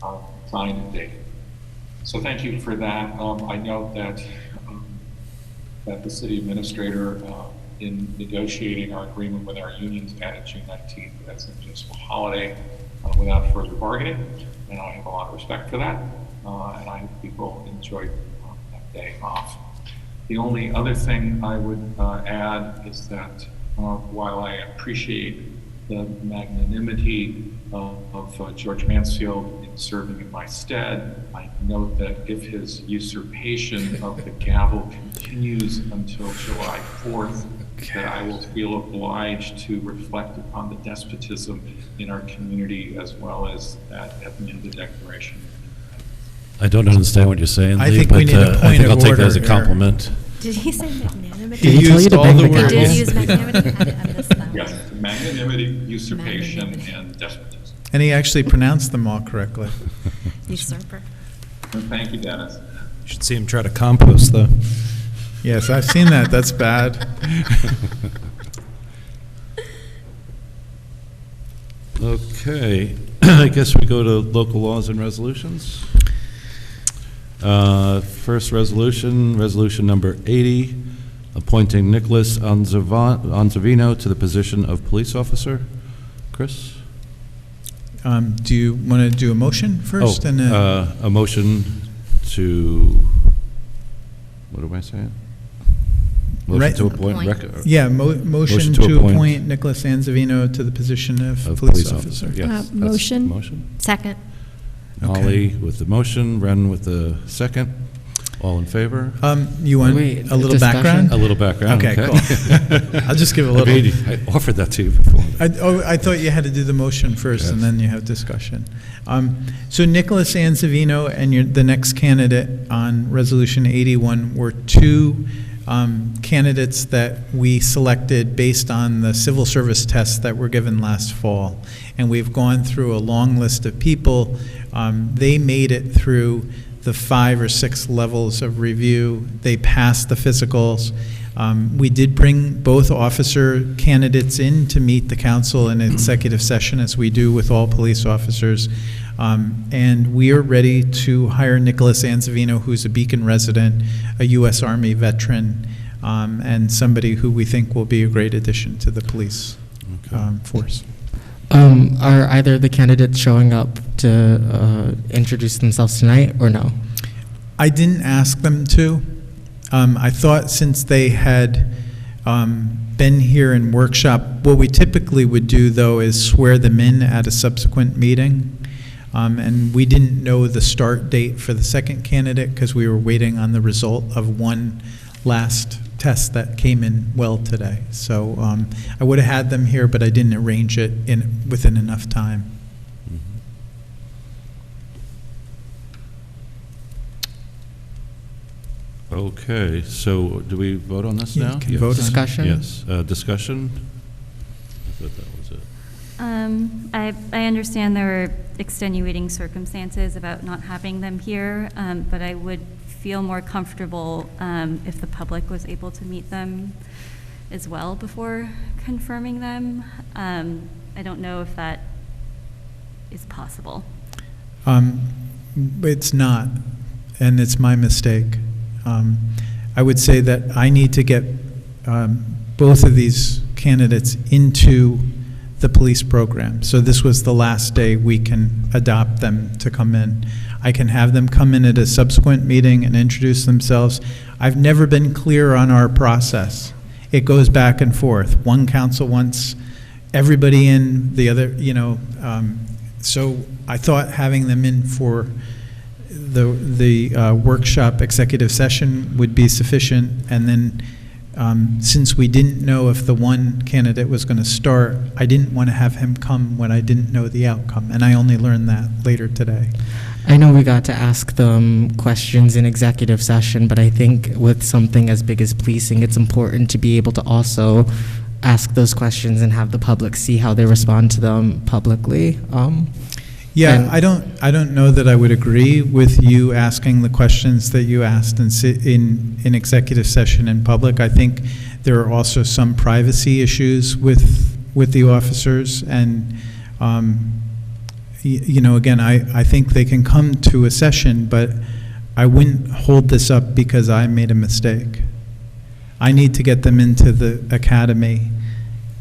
community. Signed and dated. So thank you for that. I note that that the city administrator, in negotiating our agreement with our unions, added June 19th as a municipal holiday without further bargaining, and I have a lot of respect for that, and I hope people enjoy that day off. The only other thing I would add is that while I appreciate the magnanimity of George Mansfield in serving in my stead, I note that if his usurpation of the gavel continues until July 4th, that I will feel obliged to reflect upon the despotism in our community as well as that at the Declaration. I don't understand what you're saying, I Lee, think but we need a I point think of I'll take that as a order compliment. Did he say magnanimity? Did he tell you to bang the He did gavel? use magnanimity? I missed that. Yes, magnanimity, usurpation, and despotism. And he actually pronounced them all correctly. Usurper. And thank you, Dennis. You should see him try to compost, though. Yes, I've seen that. That's bad. Okay, I guess we go to local laws and resolutions. First resolution, resolution number 80, appointing Nicholas Anzovino to the position of police officer. Chris? Do you want to do a motion first? And then A motion to, what am I saying? Motion Right. to appoint. motion to appoint Nicholas Anzovino to the position of police officer. Yes. that's Motion. Motion. Second. Okay. Holly with the motion, Ren with the second. All in favor? You want Wait, a little discussion? background? A little background. Okay, cool. I'll just give a I little. mean, I offered that to you before. I thought you had to do the motion first, and Yes. then you have discussion. So Nicholas Anzovino and the next candidate on Resolution 81 were two candidates that we selected based on the civil service tests that were given last fall. And we've gone through a long list of people. They made it through the 5 or 6 levels of review. They passed the physicals. We did bring both officer candidates in to meet the council in executive session, as we do with all police officers. And we are ready to hire Nicholas Anzovino, who's a Beacon resident, a U.S. Army veteran, and somebody who we think will be a great addition to the police force. Are either of the candidates showing up to introduce themselves tonight, or no? I didn't ask them to. I thought since they had been here in workshop, what we typically would do, though, is swear them in at a subsequent meeting. And we didn't know the start date for the second candidate because we were waiting on the result of one last test that came in well today. So I would have had them here, but I didn't arrange it within enough time. Okay, so do we vote on this Yeah, now? can vote on it. Discussion? Yes, discussion? I thought that was it. I understand there were extenuating circumstances about not having them here, but I would feel more comfortable if the public was able to meet them as well before confirming them. I don't know if that is possible. It's not, and it's my mistake. I would say that I need to get both of these candidates into the police program. So this was the last day we can adopt them to come in. I can have them come in at a subsequent meeting and introduce themselves. I've never been clear on our process. It goes back and forth. One council wants everybody in, the other, so I thought having them in for the workshop executive session would be sufficient, and then since we didn't know if the one candidate was going to start, I didn't want to have him come when I didn't know the outcome, and I only learned that later today. I know we got to ask them questions in executive session, but I think with something as big as policing, it's important to be able to also ask those questions and have the public see how they respond to them publicly. Yeah, And- I don't know that I would agree with you asking the questions that you asked in executive session in public. I think there are also some privacy issues with the officers, and you know, again, I think they can come to a session, but I wouldn't hold this up because I made a mistake. I need to get them into the academy.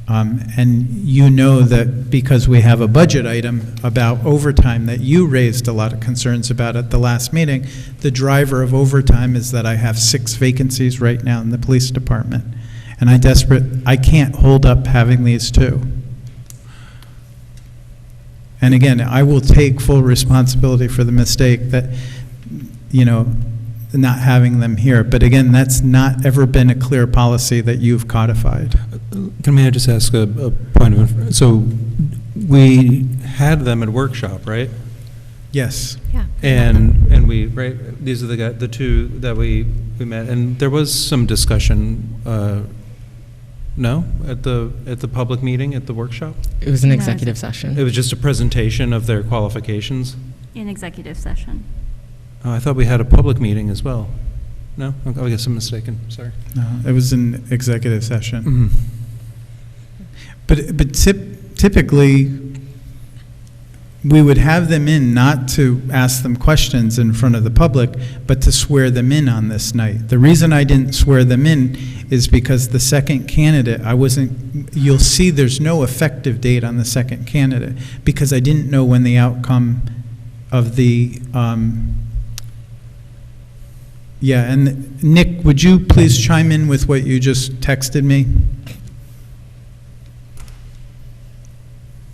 And you know that because we have a budget item about overtime that you raised a lot of concerns about at the last meeting, the driver of overtime is that I have 6 vacancies right now in the police department. And I can't hold up having these 2. And again, I will take full responsibility for the mistake that, you know, not having them here. But again, that's not ever been a clear policy that you've codified. May I just ask a point of, so we had them at workshop, right? Yes. Yeah. And we, right, these are the 2 that we met, and there was some discussion, no, at the public meeting, at the workshop? It was an No, executive session. It was just a presentation of their qualifications? In executive session. Oh, I thought we had a public meeting as well. No? Okay, I guess I'm mistaken, sorry. No, it was an executive session. Mhm. But typically, we would have them in not to ask them questions in front of the public, but to swear them in on this night. The reason I didn't swear them in is because the second candidate, you'll see there's no effective date on the second candidate, because I didn't know when the outcome of the, yeah, and Nick, would you please chime in with what you just texted me?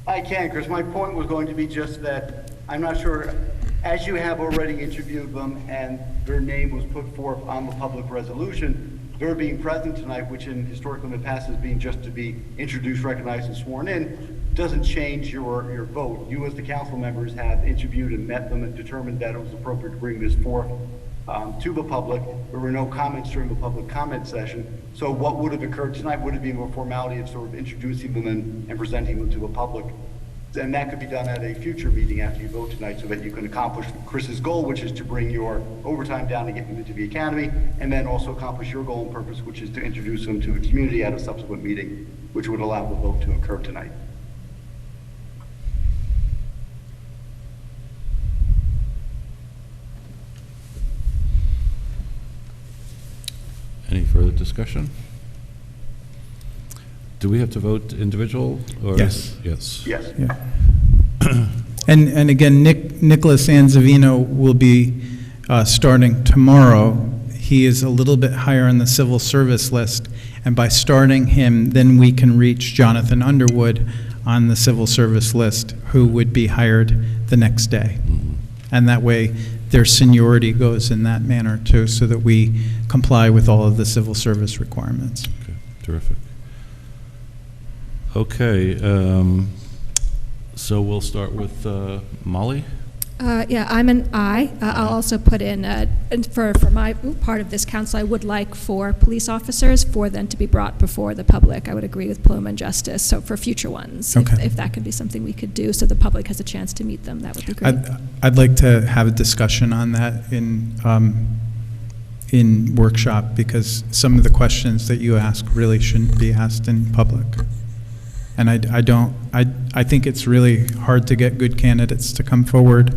I can, Chris. My point was going to be just that I'm not sure, as you have already interviewed them and their name was put forth on the public resolution, their being present tonight, which in historically in the past has been just to be introduced, recognized, and sworn in, doesn't change your vote. You as the council members have interviewed and met them and determined that it was appropriate to bring this forth to the public. There were no comments during the public comment session. So what would have occurred tonight would have been a formality of sort of introducing them and presenting them to the public. And that could be done at a future meeting after you vote tonight so that you can accomplish Chris's goal, which is to bring your overtime down and get them into the academy, and then also accomplish your goal and purpose, which is to introduce them to the community at a subsequent meeting, which would allow the vote to occur tonight. Any further discussion? Do we have to vote individual? Or Yes. Yes. Yes. Yeah. And again, Nicholas Anzovino will be starting tomorrow. He is a little bit higher on the civil service list, and by starting him, then we can reach Jonathan Underwood on the civil service list, who would be hired the next day. And that way, their seniority goes in that manner too, so that we comply with all of the civil service requirements. Okay, terrific. Okay, so we'll start with Molly. Yeah, I'm an I. I'll also put in, and for my part of this council, I would like for police officers, for them to be brought before the public. I would agree with Paloma and Justice, so for future ones, Okay. if that could be something we could do, so the public has a chance to meet them, that would be great. I'd like to have a discussion on that in workshop, because some of the questions that you ask really shouldn't be asked in public. And I think it's really hard to get good candidates to come forward,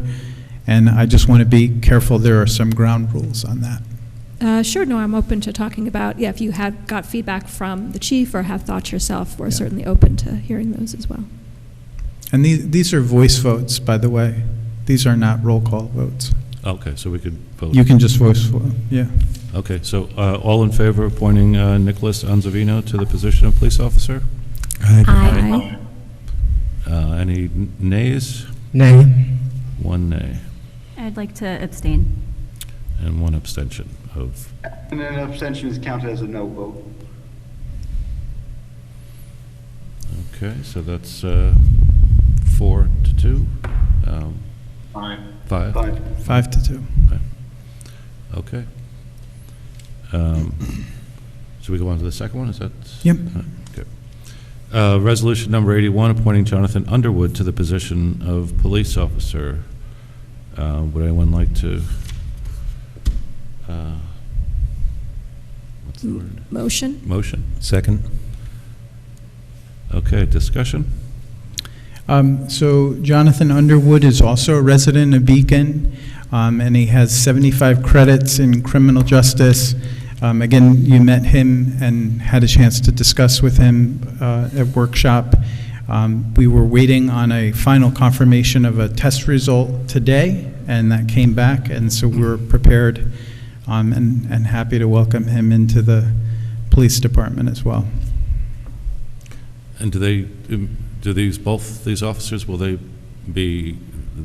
and I just want to be careful. There are some ground rules on that. Sure, no, I'm open to talking about, yeah, if you have got feedback from the chief or have thoughts yourself, we're certainly open to hearing those as well. And these are voice votes, by the way. These are not roll call votes. Okay, so we could vote. You can just voice vote, yeah. Okay, so all in favor of appointing Nicholas Anzovino to the position of police officer? Aye. Any nays? Nay. 1 nay. I'd like to abstain. And 1 abstention of, And then abstention is counted as a no vote. okay, so that's 4-2. Aye. 5? 5 to 2. Okay. Should we go on to the second one? Is that? Yep. Okay. Resolution number 81, appointing Jonathan Underwood to the position of police officer. Would anyone like to, what's the word? Motion? Motion. Second. Okay, discussion? So Jonathan Underwood is also a resident of Beacon, and he has 75 credits in criminal justice. Again, you met him and had a chance to discuss with him at workshop. We were waiting on a final confirmation of a test result today, and that came back, and so we're prepared and happy to welcome him into the police department as well. And do both these officers, will they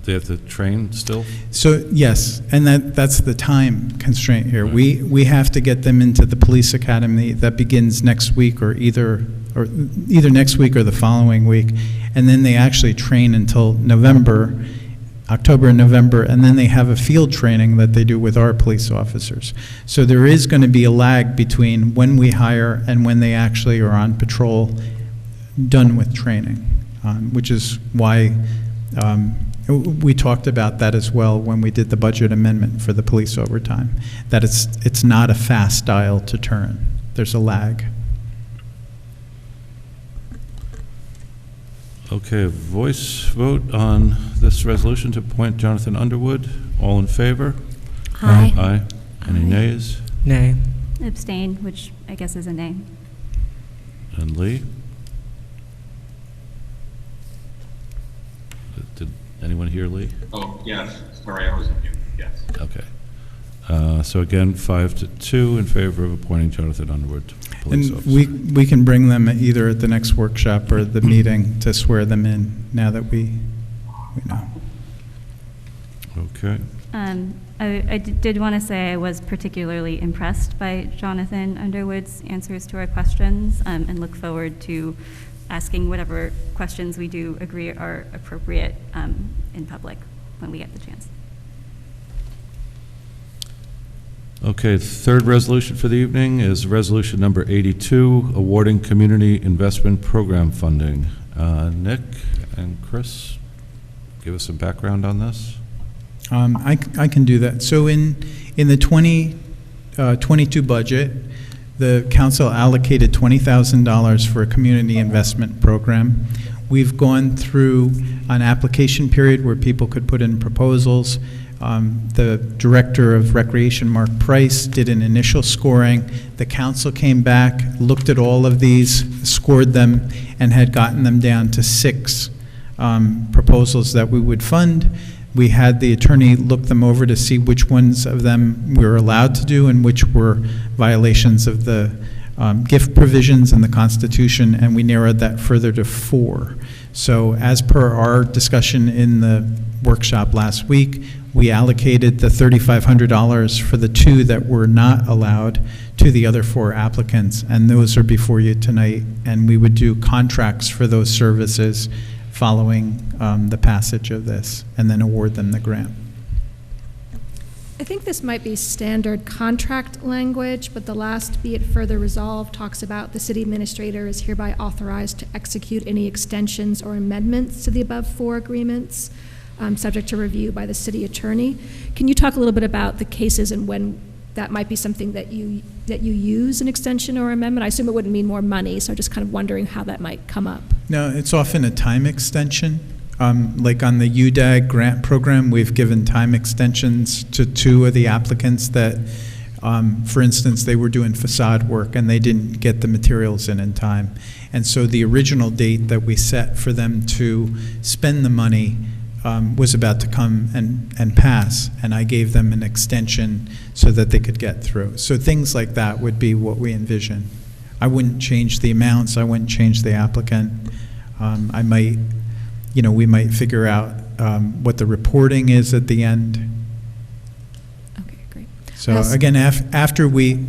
have to train still? So, yes, and that's the time constraint here. Right. We have to get them into the police academy that begins next week or either next week or the following week, and then they actually train until October and November, and then they have a field training that they do with our police officers. So there is going to be a lag between when we hire and when they actually are on patrol, done with training, which is why we talked about that as well when we did the budget amendment for the police overtime, that it's not a fast dial to turn. There's a lag. Okay, voice vote on this resolution to appoint Jonathan Underwood. All in favor? Aye. Aye. Any nays? Nay. Abstain, which I guess is a nay. And Lee? Did anyone hear Lee? Oh, yes. Sorry, I was on mute. Yes. Okay. So again, 5 to 2 in favor of appointing Jonathan Underwood to police And officer. we can bring them either at the next workshop or the meeting to swear them in now that we know. Okay. I did want to say I was particularly impressed by Jonathan Underwood's answers to our questions, and look forward to asking whatever questions we do agree are appropriate in public when we get the chance. Okay, third resolution for the evening is resolution number 82, awarding community investment program funding. Nick and Chris, give us some background on this. I can do that. So in the 2022 budget, the council allocated $20,000 for a community investment program. We've gone through an application period where people could put in proposals. The director of recreation, Mark Price, did an initial scoring. The council came back, looked at all of these, scored them, and had gotten them down to 6 proposals that we would fund. We had the attorney look them over to see which ones of them we were allowed to do and which were violations of the gift provisions in the Constitution, and we narrowed that further to 4. So as per our discussion in the workshop last week, we allocated the $3,500 for the 2 that were not allowed to the other 4 applicants, and those are before you tonight, and we would do contracts for those services following the passage of this, and then award them the grant. I think this might be standard contract language, but the last "be it further resolved" talks about the city administrator is hereby authorized to execute any extensions or amendments to the above 4 agreements, subject to review by the city attorney. Can you talk a little bit about the cases and when that might be something that you use an extension or amendment? I assume it wouldn't mean more money, so just kind of wondering how that might come up. No, it's often a time extension. Like on the UDAG grant program, we've given time extensions to 2 of the applicants that, for instance, they were doing facade work and they didn't get the materials in time. And so the original date that we set for them to spend the money was about to come and pass, and I gave them an extension so that they could get through. So things like that would be what we envision. I wouldn't change the amounts, I wouldn't change the applicant. I might, we might figure out what the reporting is at the end. Okay, great. So again,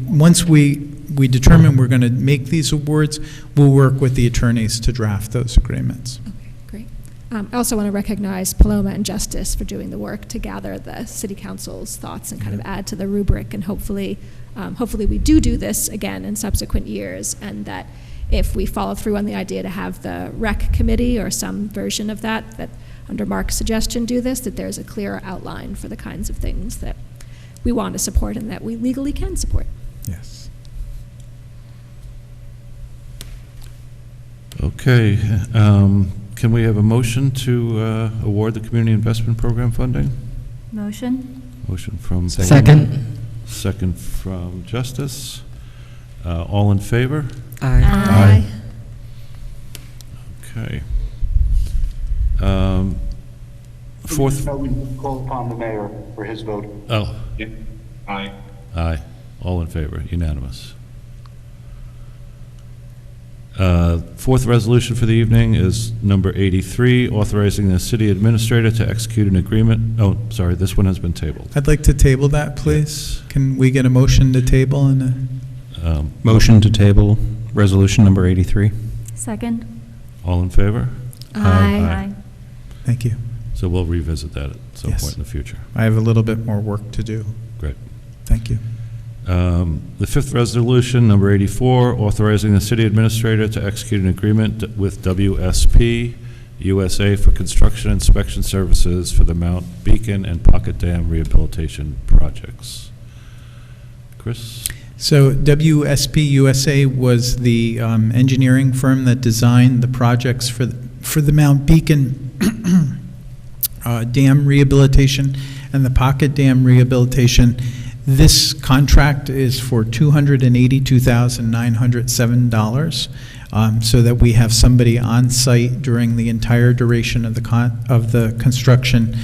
once we determine we're going to make these awards, we'll work with the attorneys to draft those agreements. Okay, great. I also want to recognize Paloma and Justice for doing the work to gather the city council's thoughts and kind of add to the rubric, and hopefully we do this again in subsequent years, and that if we follow through on the idea to have the rec committee or some version of that under Mark's suggestion do this, that there's a clear outline for the kinds of things that we want to support and that we legally can support. Yes. Okay. Can we have a motion to award the Community Investment Program funding? Motion? Motion from Second. Second from Justice. All in favor? Aye. Okay. Fourth. We call upon the mayor for his vote. Oh, Yeah. Aye. aye. All in favor, unanimous. Fourth resolution for the evening is number 83, authorizing the city administrator to execute an agreement. Oh, sorry, this one has been tabled. I'd like to table that, please. Can we get a motion to table Motion to table resolution number 83. Second? All in favor? Aye. Thank you. So we'll revisit that at some Yes. point in the future. I have a little bit more work to do. Great. Thank you. The fifth resolution, number 84, authorizing the city administrator to execute an agreement with WSP USA for construction inspection services for the Mount Beacon and Pocket Dam rehabilitation projects. Chris? So WSP USA was the engineering firm that designed the projects for the Mount Beacon dam rehabilitation and the Pocket Dam rehabilitation. This contract is for $282,907, so that we have somebody on site during the entire duration of the construction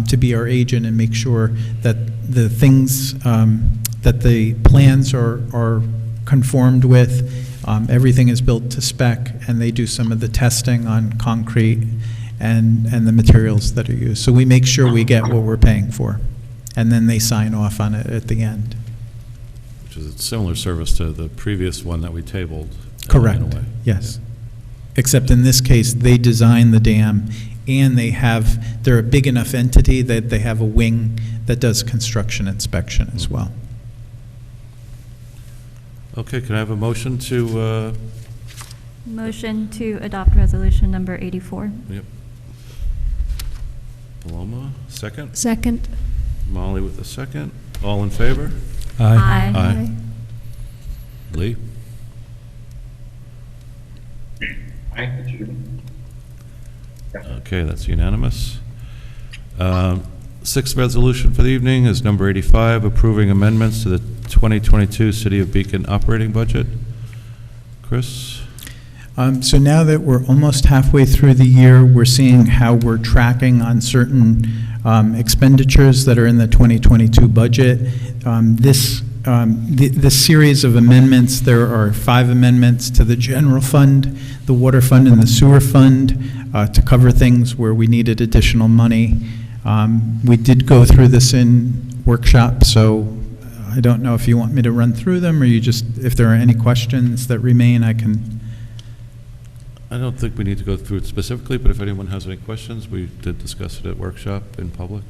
to be our agent and make sure that the things that the plans are conformed with, everything is built to spec, and they do some of the testing on concrete and the materials that are used. So we make sure we get what we're paying for, and then they sign off on it at the end. Which is a similar service to the previous one that we tabled. Correct. In a way. Yes. Except in this case, they design the dam, and they're a big enough entity that they have a wing that does construction inspection as well. Okay, can I have a motion to, Motion to adopt resolution number 84. yep. Paloma, second? Second. Molly with the second. All in favor? Aye. Aye. Lee? Aye. That's you. Okay, that's unanimous. Sixth resolution for the evening is number 85, approving amendments to the 2022 City of Beacon operating budget. Chris? So now that we're almost halfway through the year, we're seeing how we're tracking on certain expenditures that are in the 2022 budget. This series of amendments, there are 5 amendments to the general fund, the water fund, and the sewer fund to cover things where we needed additional money. We did go through this in workshop, so I don't know if you want me to run through them, or if there are any questions that remain, I can. I don't think we need to go through it specifically, but if anyone has any questions, we did discuss it at workshop in public.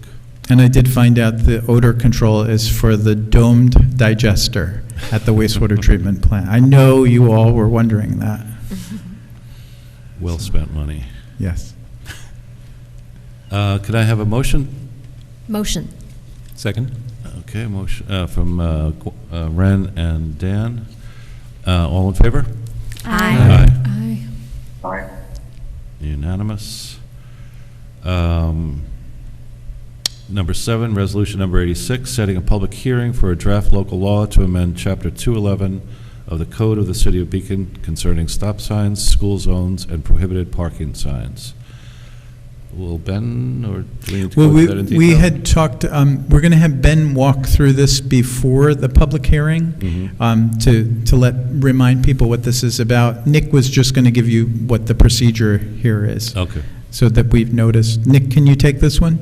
And I did find out the odor control is for the domed digester at the wastewater treatment plant. I know you all were wondering that. Well spent money. Yes. Could I have a motion? Motion. Second? Okay, motion from Ren and Dan. All in favor? Aye. Aye. Aye. Unanimous. Number 7, resolution number 86, setting a public hearing for a draft local law to amend Chapter 211 of the Code of the City of Beacon concerning stop signs, school zones, and prohibited parking signs. Will Ben, or do we need to Well, go through that in detail? we had talked, we're going to have Ben walk through this before the public hearing to remind people what this is about. Nick was just going to give you what the procedure here is. Okay. So that we've noticed. Nick, can you take this one?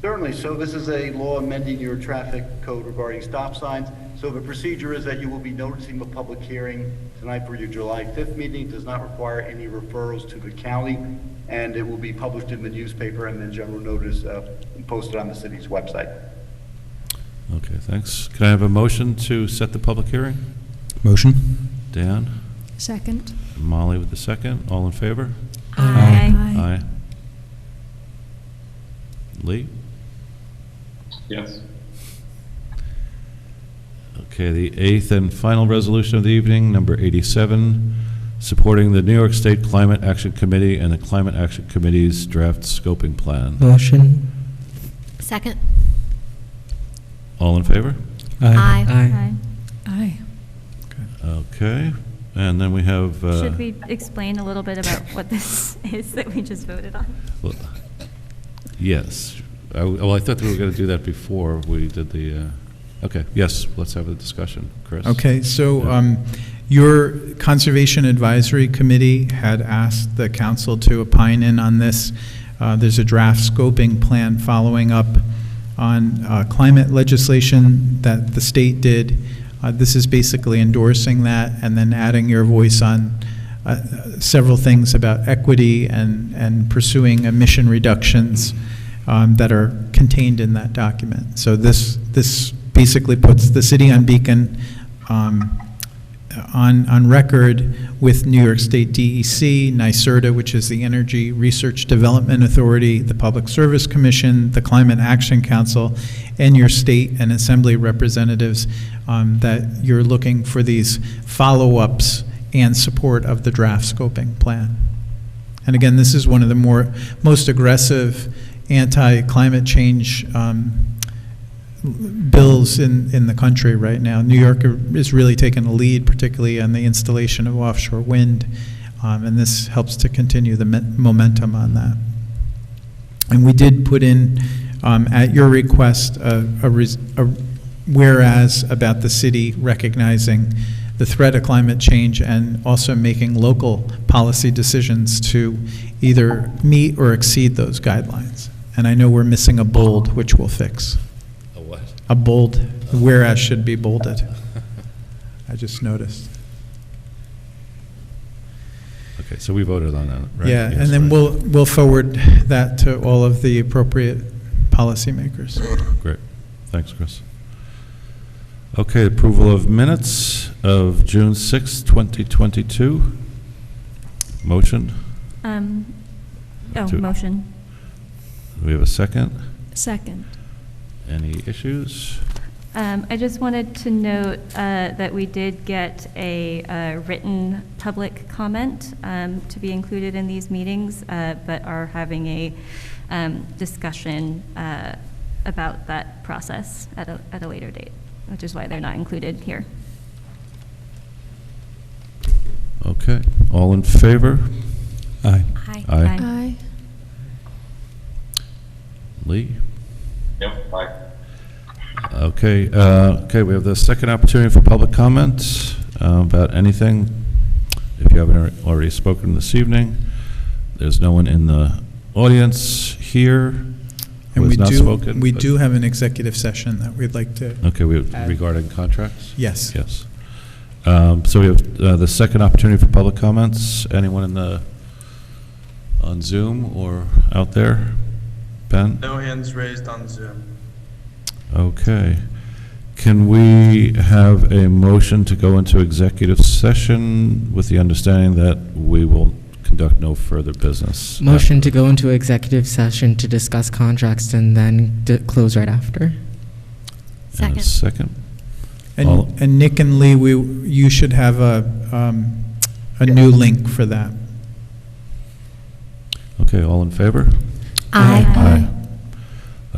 Certainly. So this is a law amending your traffic code regarding stop signs. So the procedure is that you will be noticing the public hearing tonight for your July 5th meeting. It does not require any referrals to the county, and it will be published in the newspaper and then general notice posted on the city's website. Okay, thanks. Can I have a motion to set the public hearing? Motion? Dan? Second. Molly with the second. All in favor? Aye. Aye. Lee? Yes. Okay, the eighth and final resolution of the evening, number 87, supporting the New York State Climate Action Committee and the Climate Action Committee's draft scoping plan. Motion. Second. All in favor? Aye. Aye. Aye. Okay, and then we have... Should we explain a little bit about what this is that we just voted on? Well, yes. Well, I thought we were going to do that before we did the... Okay, yes, let's have a discussion. Chris? Okay, so your Conservation Advisory Committee had asked the council to opine in on this. There's a draft scoping plan following up on climate legislation that the state did. This is basically endorsing that and then adding your voice on several things about equity and pursuing emission reductions that are contained in that document. So this basically puts the city on Beacon on record with New York State DEC, NYSERDA, which is the Energy Research Development Authority, the Public Service Commission, the Climate Action Council, and your state and assembly representatives that you're looking for these follow-ups and support of the draft scoping plan. And again, this is one of the most aggressive anti-climate change bills in the country right now. New York is really taking a lead, particularly on the installation of offshore wind, and this helps to continue the momentum on that. And we did put in, at your request, a whereas about the city recognizing the threat of climate change and also making local policy decisions to either meet or exceed those guidelines. And I know we're missing a bold, which we'll fix. A what? A bold, whereas should be bolded. I just noticed. Okay, so we voted on that, right? Yeah, Yes, and then right. we'll forward that to all of the appropriate policymakers. Great. Thanks, Chris. Okay, approval of minutes of June 6, 2022. Motion. Motion. Do we have a second? Second. Any issues? I just wanted to note that we did get a written public comment to be included in these meetings, but are having a discussion about that process at a later date, which is why they're not included here. Okay, all in favor? Aye. Aye. Aye. Aye. Lee? Yep, aye. Okay, okay, we have the second opportunity for public comment about anything. If you haven't already spoken this evening, there's no one in the audience here who And has not spoken. we but- do have an executive session that we'd like to, Okay, add. regarding contracts? yes. Yes. So we have the second opportunity for public comments. Anyone on Zoom or out there? Ben? No hands raised on Zoom. Okay. Can we have a motion to go into executive session with the understanding that we will conduct no further business? Motion to go into executive session to discuss contracts and then close right after. And a second? All- And Nick and Lee, you should have a new link for that. Okay, all in favor? Aye. Aye.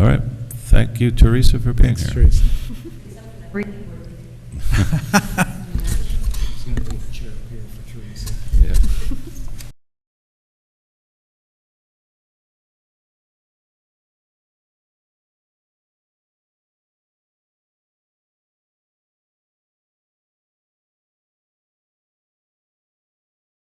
All right. Thank you, Teresa, for being Thanks, here. Teresa.